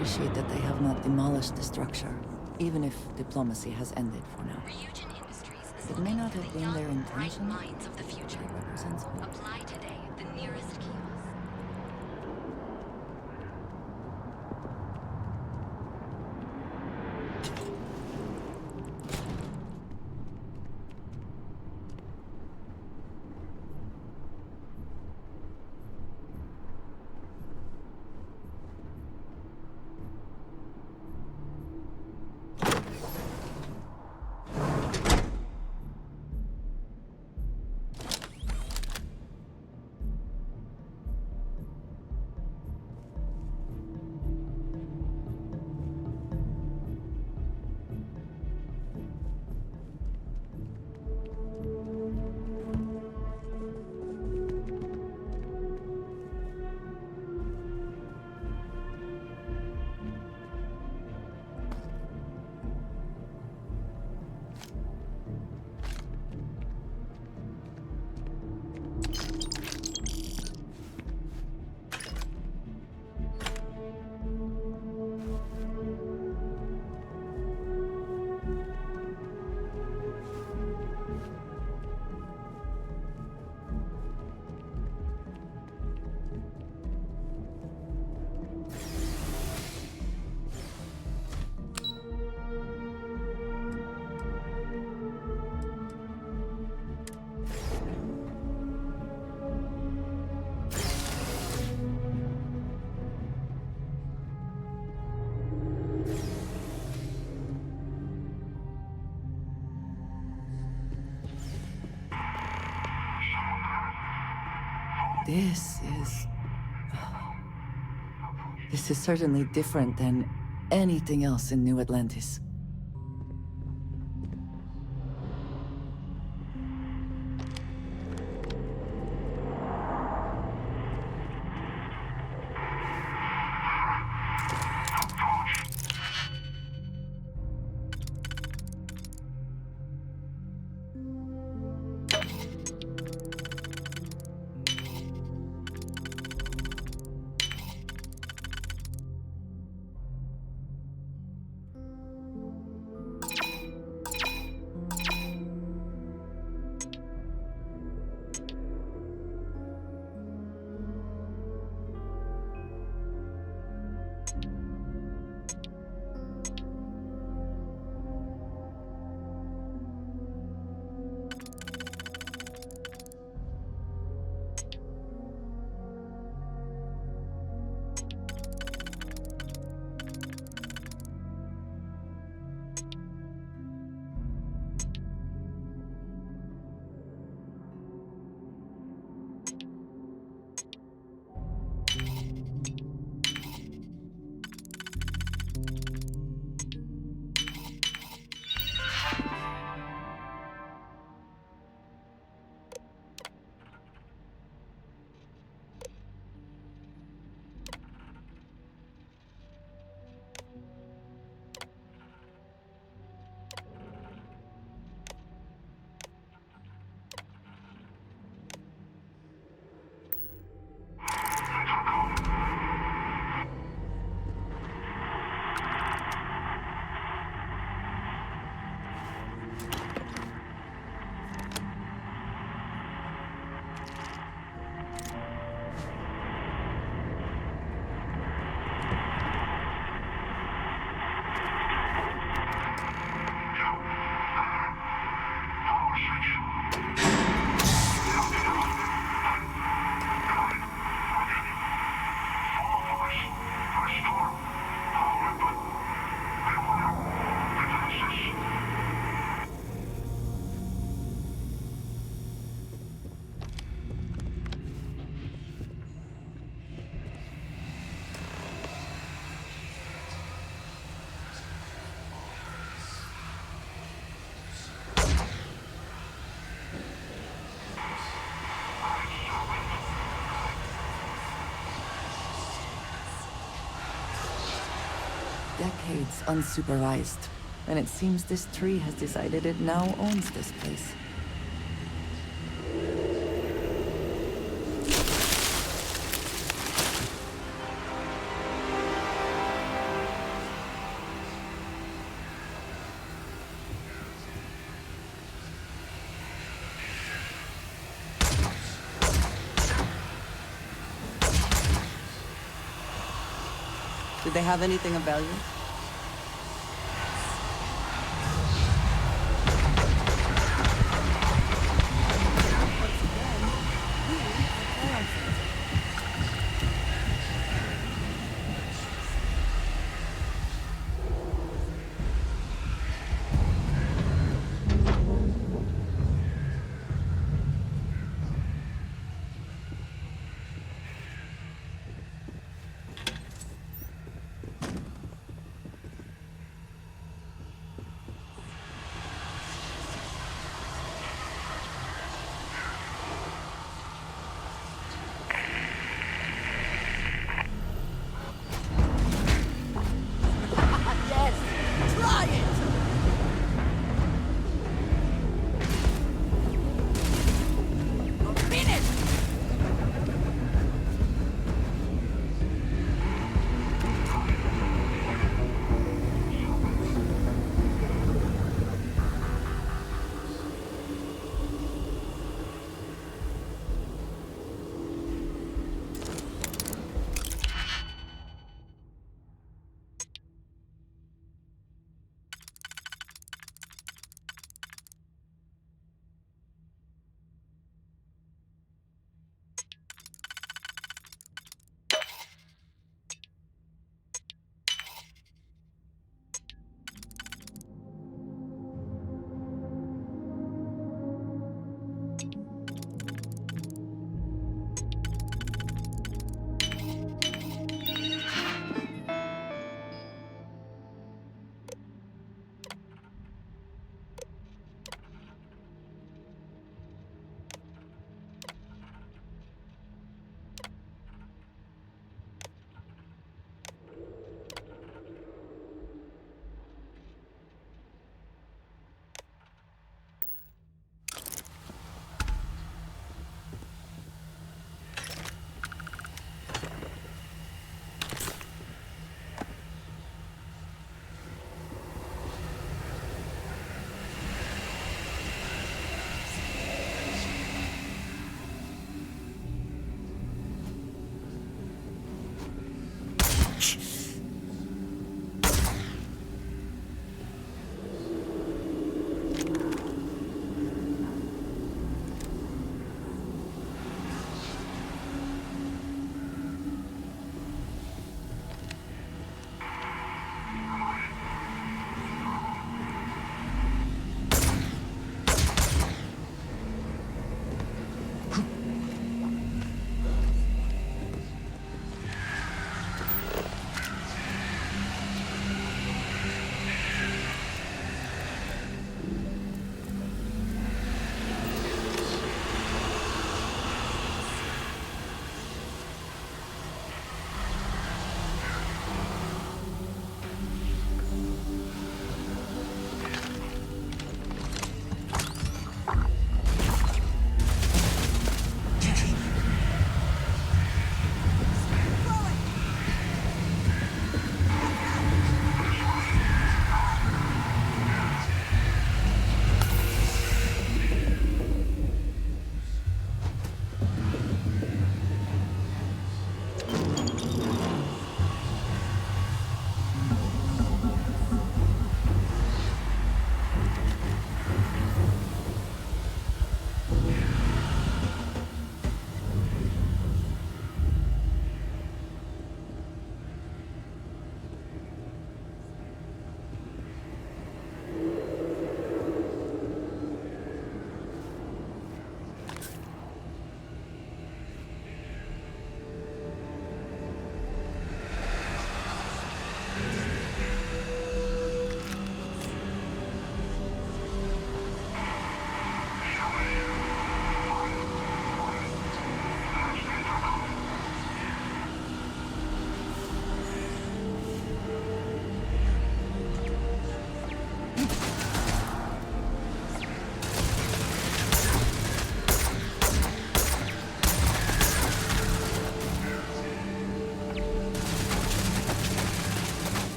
appreciate that they have not demolished the structure, even if diplomacy has ended for now. It may not have been their intention, but it represents hope. Apply today at the nearest kiosk. This is certainly different than anything else in New Atlantis. Decades unsupervised, and it seems this tree has decided it now owns this place. Did they have anything of value?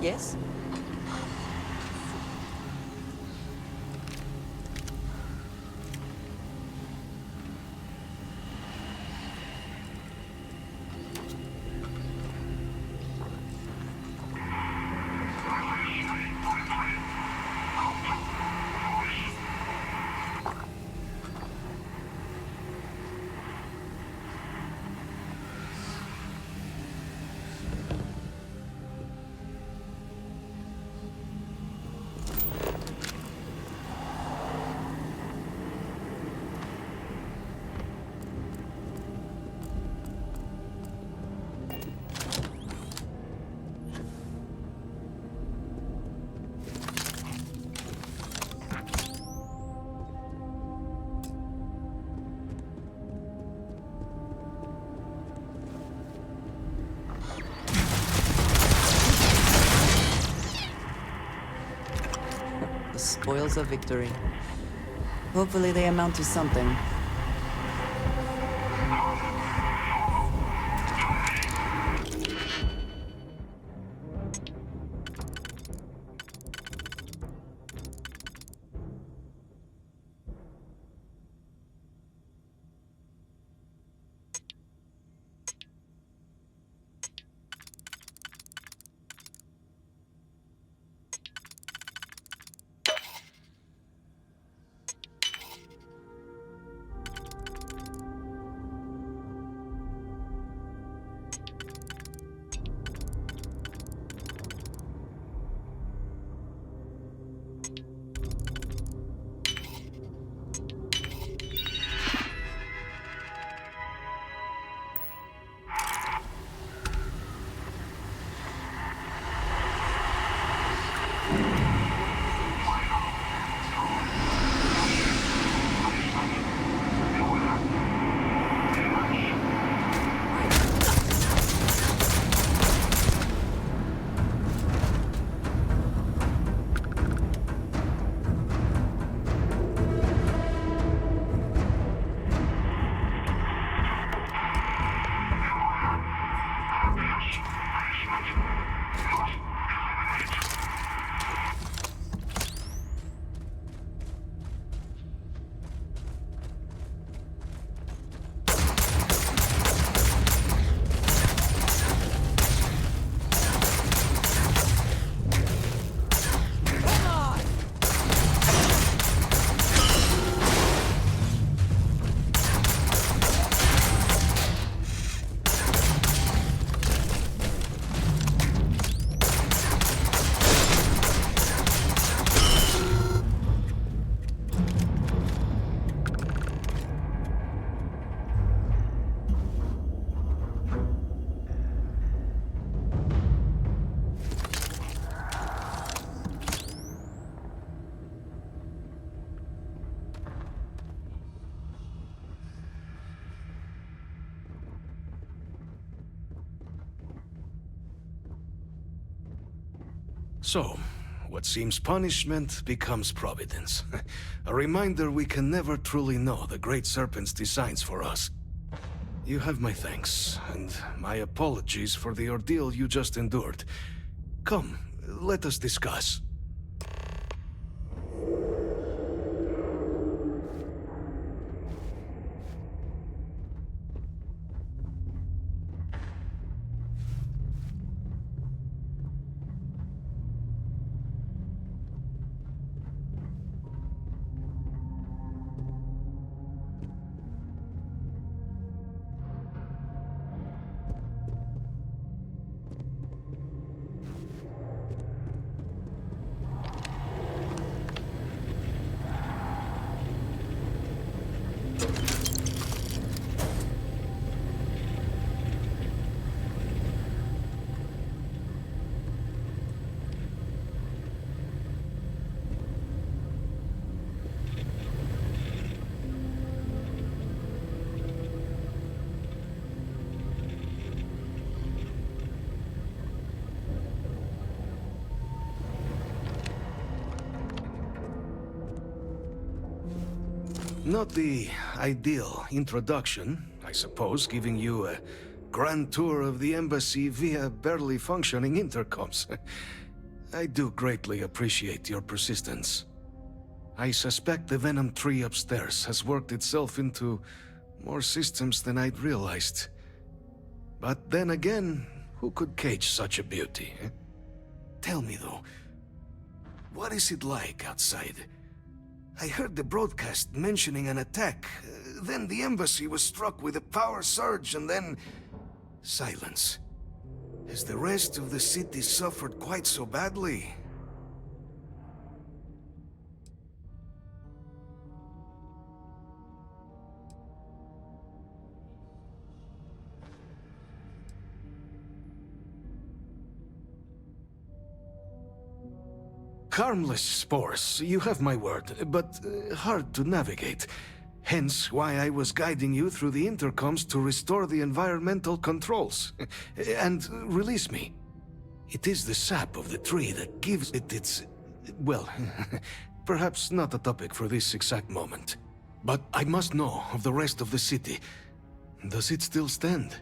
Yes? The spoils of victory. Hopefully they amount to something. So, what seems punishment becomes providence. A reminder we can never truly know the Great Serpent's designs for us. You have my thanks, and my apologies for the ordeal you just endured. Come, let us discuss. Not the ideal introduction, I suppose, giving you a grand tour of the embassy via barely functioning intercoms. I do greatly appreciate your persistence. I suspect the Venom tree upstairs has worked itself into more systems than I'd realized. But then again, who could cage such a beauty? Eh? Tell me though, what is it like outside? I heard the broadcast mentioning an attack. Then the embassy was struck with a power surge and then... silence. Has the rest of the city suffered quite so badly? Harmless spores, you have my word, but hard to navigate. Hence why I was guiding you through the intercoms to restore the environmental controls. And release me. It is the sap of the tree that gives it its... well, perhaps not a topic for this exact moment. But I must know of the rest of the city. Does it still stand?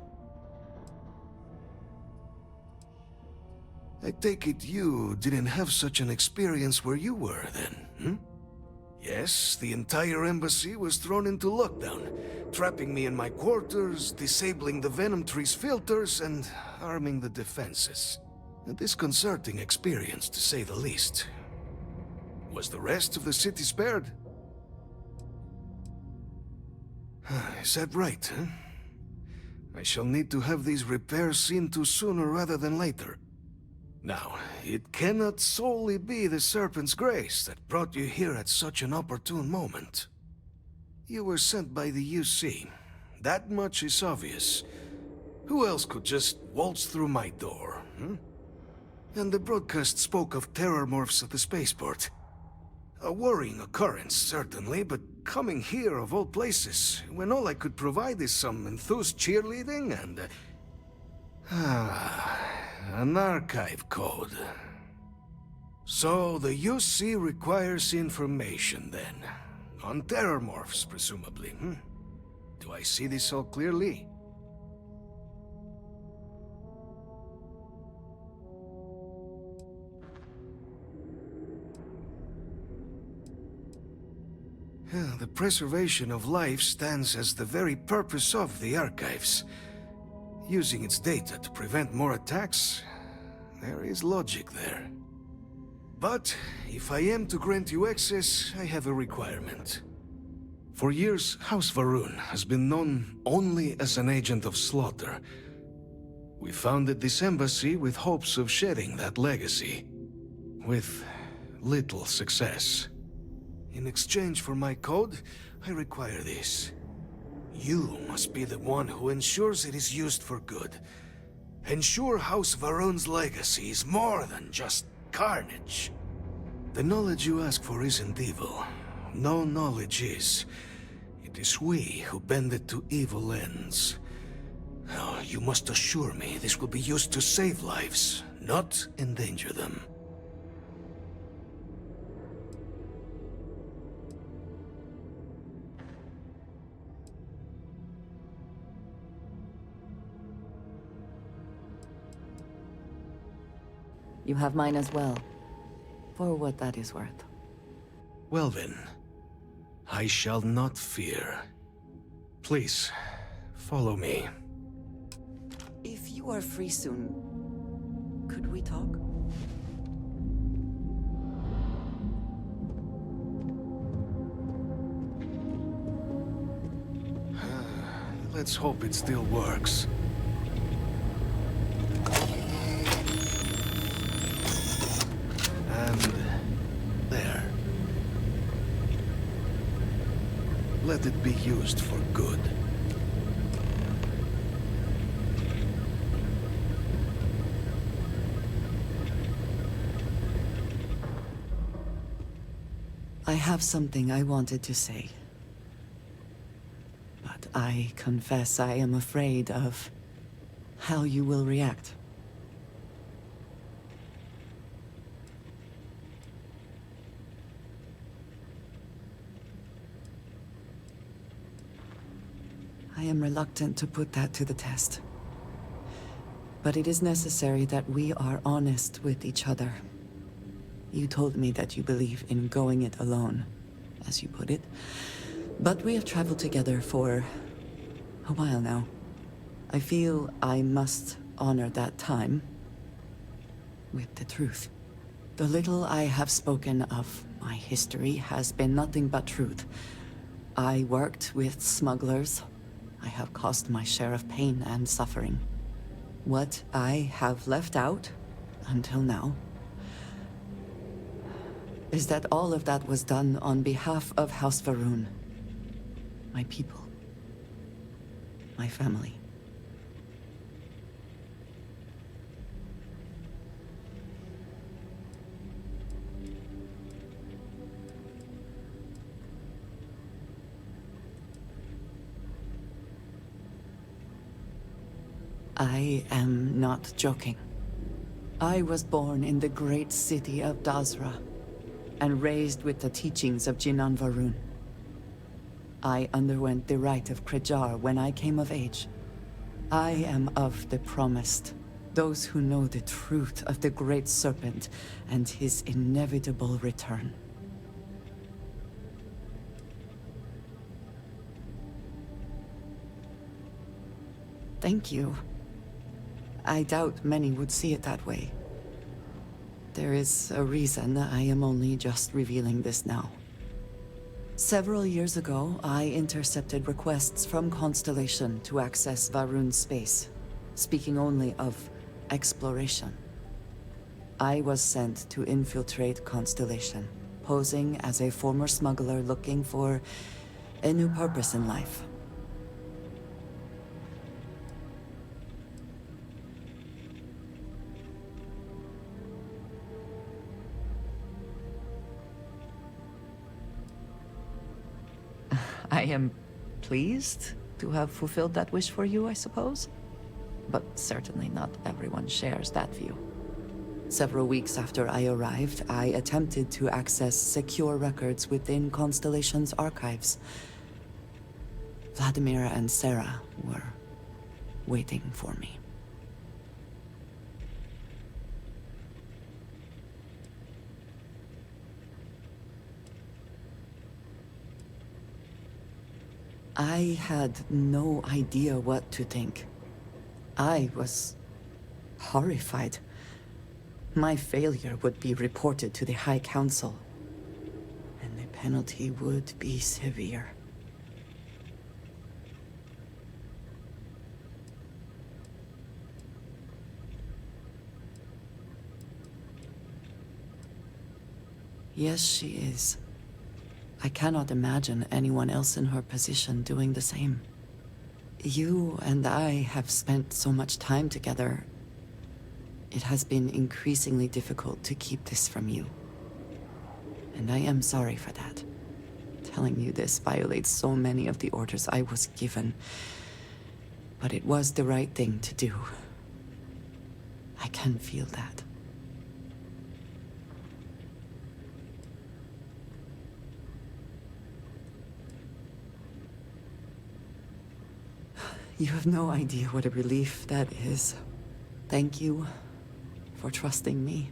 I take it you didn't have such an experience where you were then, hmm? Yes, the entire embassy was thrown into lockdown, trapping me in my quarters, disabling the Venom tree's filters, and arming the defenses. A disconcerting experience, to say the least. Was the rest of the city spared? Is that right, huh? I shall need to have these repairs seen to sooner rather than later. Now, it cannot solely be the Serpent's grace that brought you here at such an opportune moment. You were sent by the UC. That much is obvious. Who else could just waltz through my door, hmm? And the broadcast spoke of terror morphs at the spaceport. A worrying occurrence, certainly, but coming here of all places, when all I could provide is some enthused cheerleading and... an archive code. So the UC requires information then. On terror morphs, presumably, hmm? Do I see this all clearly? The preservation of life stands as the very purpose of the archives. Using its data to prevent more attacks, there is logic there. But if I am to grant you access, I have a requirement. For years, House Varun has been known only as an agent of slaughter. We founded this embassy with hopes of shedding that legacy, with little success. In exchange for my code, I require this. You must be the one who ensures it is used for good. Ensure House Varun's legacy is more than just carnage. The knowledge you ask for isn't evil. No knowledge is. It is we who bend it to evil ends. Now, you must assure me this will be used to save lives, not endanger them. You have mine as well, for what that is worth. Well then, I shall not fear. Please, follow me. If you are free soon, could we talk? Let's hope it still works. And there. Let it be used for good. I have something I wanted to say. But I confess I am afraid of how you will react. I am reluctant to put that to the test. But it is necessary that we are honest with each other. You told me that you believe in going it alone, as you put it. But we have traveled together for a while now. I feel I must honor that time with the truth. The little I have spoken of my history has been nothing but truth. I worked with smugglers. I have caused my share of pain and suffering. What I have left out, until now, is that all of that was done on behalf of House Va'ruun. My people. My family. I am not joking. I was born in the great city of Dazra, and raised with the teachings of Jinan Va'ruun. I underwent the rite of Krejar when I came of age. I am of the promised, those who know the truth of the Great Serpent and his inevitable return. Thank you. I doubt many would see it that way. There is a reason I am only just revealing this now. Several years ago, I intercepted requests from Constellation to access Va'ruun's space, speaking only of exploration. I was sent to infiltrate Constellation, posing as a former smuggler looking for a new purpose in life. I am pleased to have fulfilled that wish for you, I suppose. But certainly not everyone shares that view. Several weeks after I arrived, I attempted to access secure records within Constellation's archives. Vladimir and Sarah were waiting for me. I had no idea what to think. I was horrified. My failure would be reported to the High Council, and the penalty would be severe. Yes, she is. I cannot imagine anyone else in her position doing the same. You and I have spent so much time together. It has been increasingly difficult to keep this from you. And I am sorry for that. Telling you this violates so many of the orders I was given. But it was the right thing to do. I can feel that. You have no idea what a relief that is. Thank you for trusting me.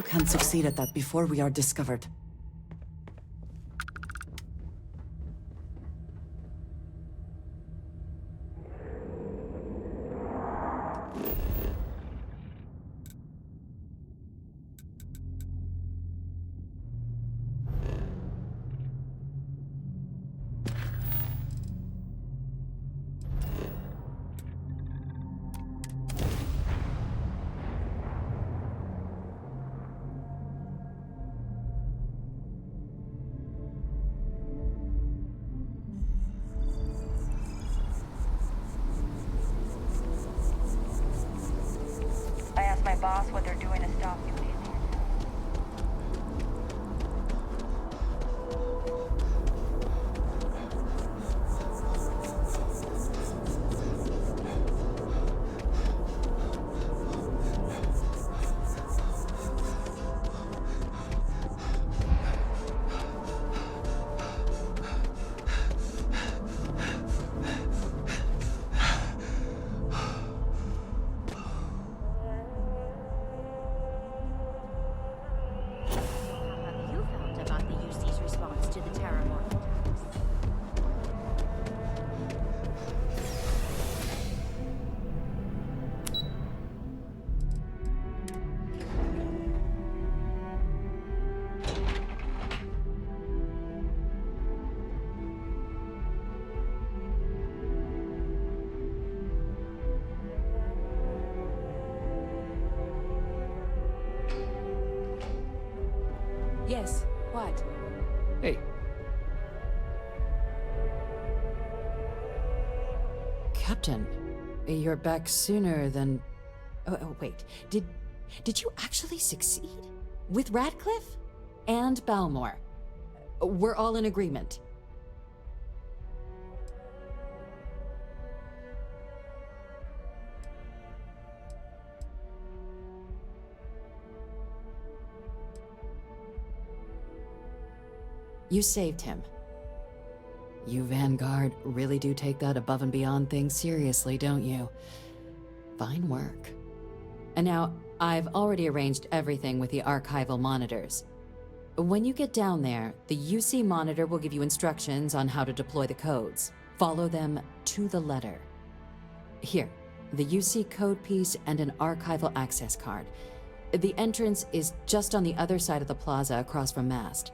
You can't succeed at that before we are discovered. I asked my boss what they're doing at Starfield. You found about the UC's response to the terrormorph attacks. Yes, what? Hey, Captain, you're back sooner than... Oh, wait. Did you actually succeed? With Radcliffe? And Balmore? We're all in agreement. You saved him. You Vanguard really do take that above and beyond thing seriously, don't you? Fine work. And now, I've already arranged everything with the archival monitors. When you get down there, the UC monitor will give you instructions on how to deploy the codes. Follow them to the letter. Here, the UC code piece and an archival access card. The entrance is just on the other side of the plaza across from Mast.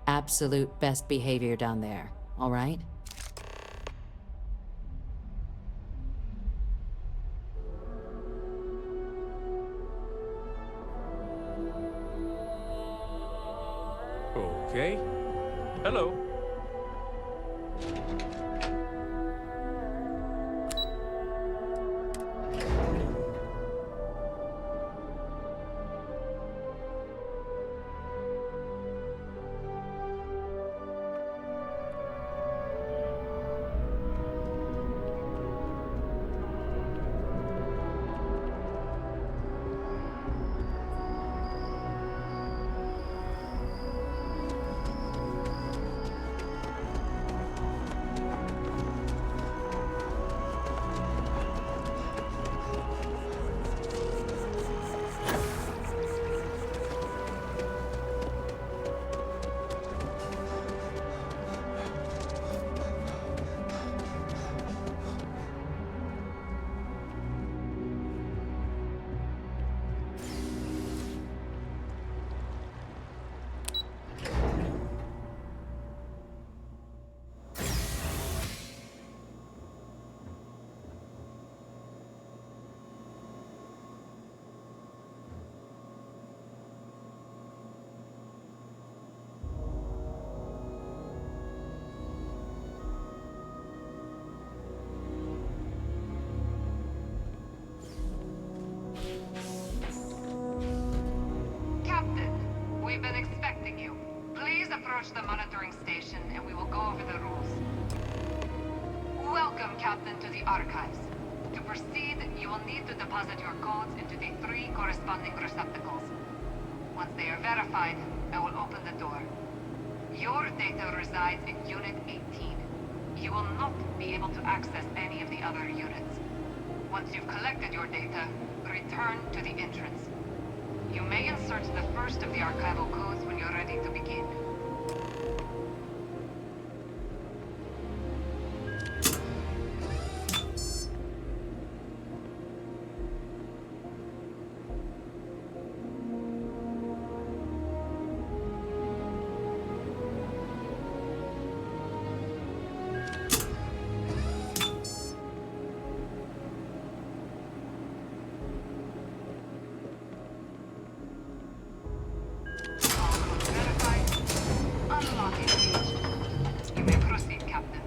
Absolute best behavior down there, all right? Okay. Hello. We've been expecting you. Please approach the monitoring station and we will go over the rules. Welcome, Captain, to the archives. To proceed, you will need to deposit your codes into the 3 corresponding receptacles. Once they are verified, I will open the door. Your data resides in Unit 18. You will not be able to access any of the other units. Once you've collected your data, return to the entrance. You may insert the first of the archival codes when you're ready to begin. You may proceed, Captain.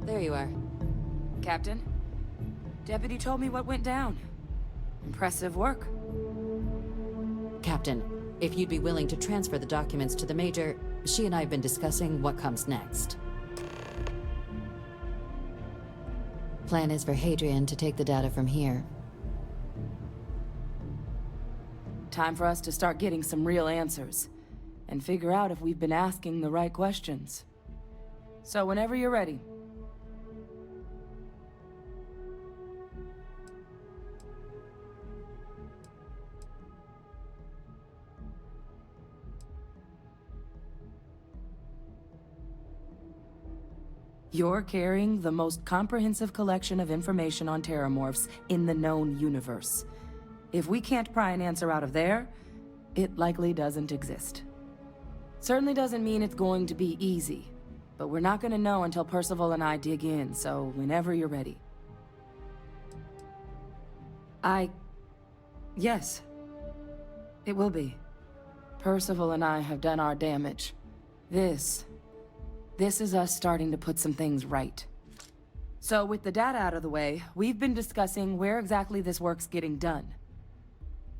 There you are. Captain, Deputy told me what went down. Impressive work. Captain, if you'd be willing to transfer the documents to the Major, she and I have been discussing what comes next. Plan is for Hadrian to take the data from here. Time for us to start getting some real answers, and figure out if we've been asking the right questions. So whenever you're ready. You're carrying the most comprehensive collection of information on Terramorphs in the known universe. If we can't pry an answer out of there, it likely doesn't exist. Certainly doesn't mean it's going to be easy, but we're not gonna know until Percival and I dig in, so whenever you're ready. Yes. It will be. Percival and I have done our damage. This is us starting to put some things right. So with the data out of the way, we've been discussing where exactly this work's getting done.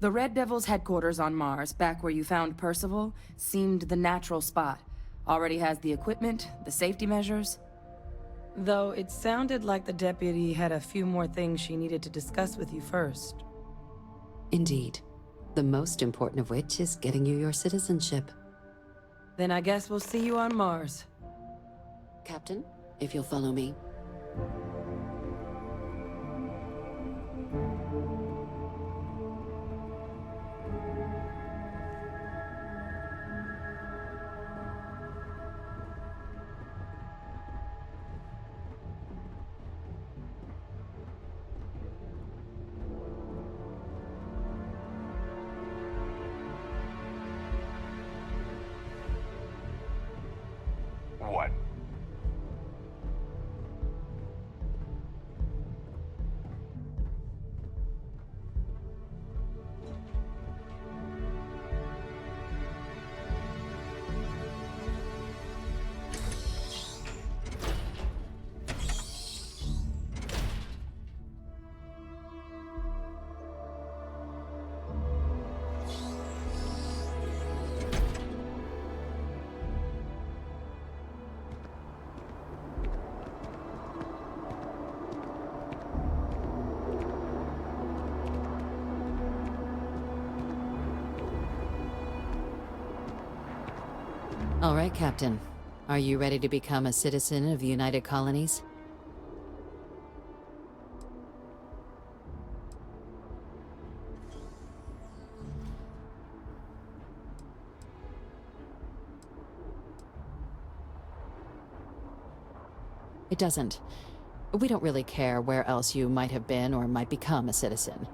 The Red Devil's headquarters on Mars, back where you found Percival, seemed the natural spot. Already has the equipment, the safety measures. Though it sounded like the deputy had a few more things she needed to discuss with you first. Indeed. The most important of which is getting you your citizenship. Then I guess we'll see you on Mars. Captain, if you'll follow me. What? All right, Captain. Are you ready to become a citizen of the United Colonies? It doesn't. We don't really care where else you might have been or might become a citizen.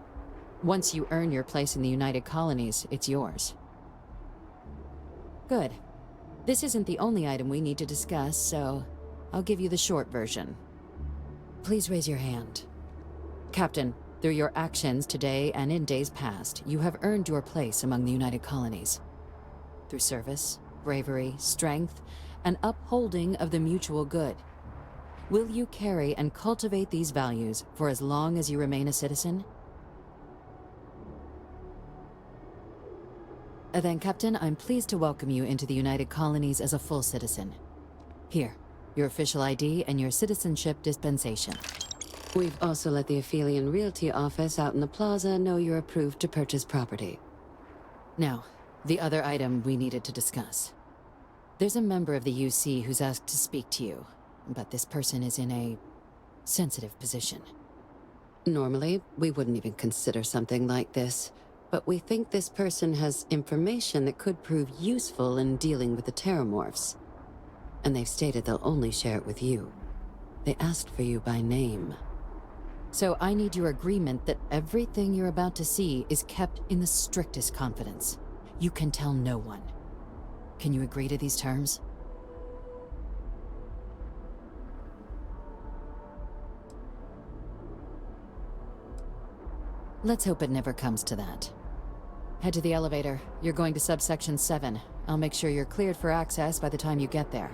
Once you earn your place in the United Colonies, it's yours. Good. This isn't the only item we need to discuss, so I'll give you the short version. Please raise your hand. Captain, through your actions today and in days past, you have earned your place among the United Colonies. Through service, bravery, strength, and upholding of the mutual good. Will you carry and cultivate these values for as long as you remain a citizen? Then, Captain, I'm pleased to welcome you into the United Colonies as a full citizen. Here, your official ID and your citizenship dispensation. We've also let the Aphelion Realty office out in the plaza know you're approved to purchase property. Now, the other item we needed to discuss. There's a member of the UC who's asked to speak to you, but this person is in a sensitive position. Normally, we wouldn't even consider something like this. But we think this person has information that could prove useful in dealing with the Terramorphs. And they've stated they'll only share it with you. They asked for you by name. So I need your agreement that everything you're about to see is kept in the strictest confidence. You can tell no one. Can you agree to these terms? Let's hope it never comes to that. Head to the elevator. You're going to subsection 7. I'll make sure you're cleared for access by the time you get there.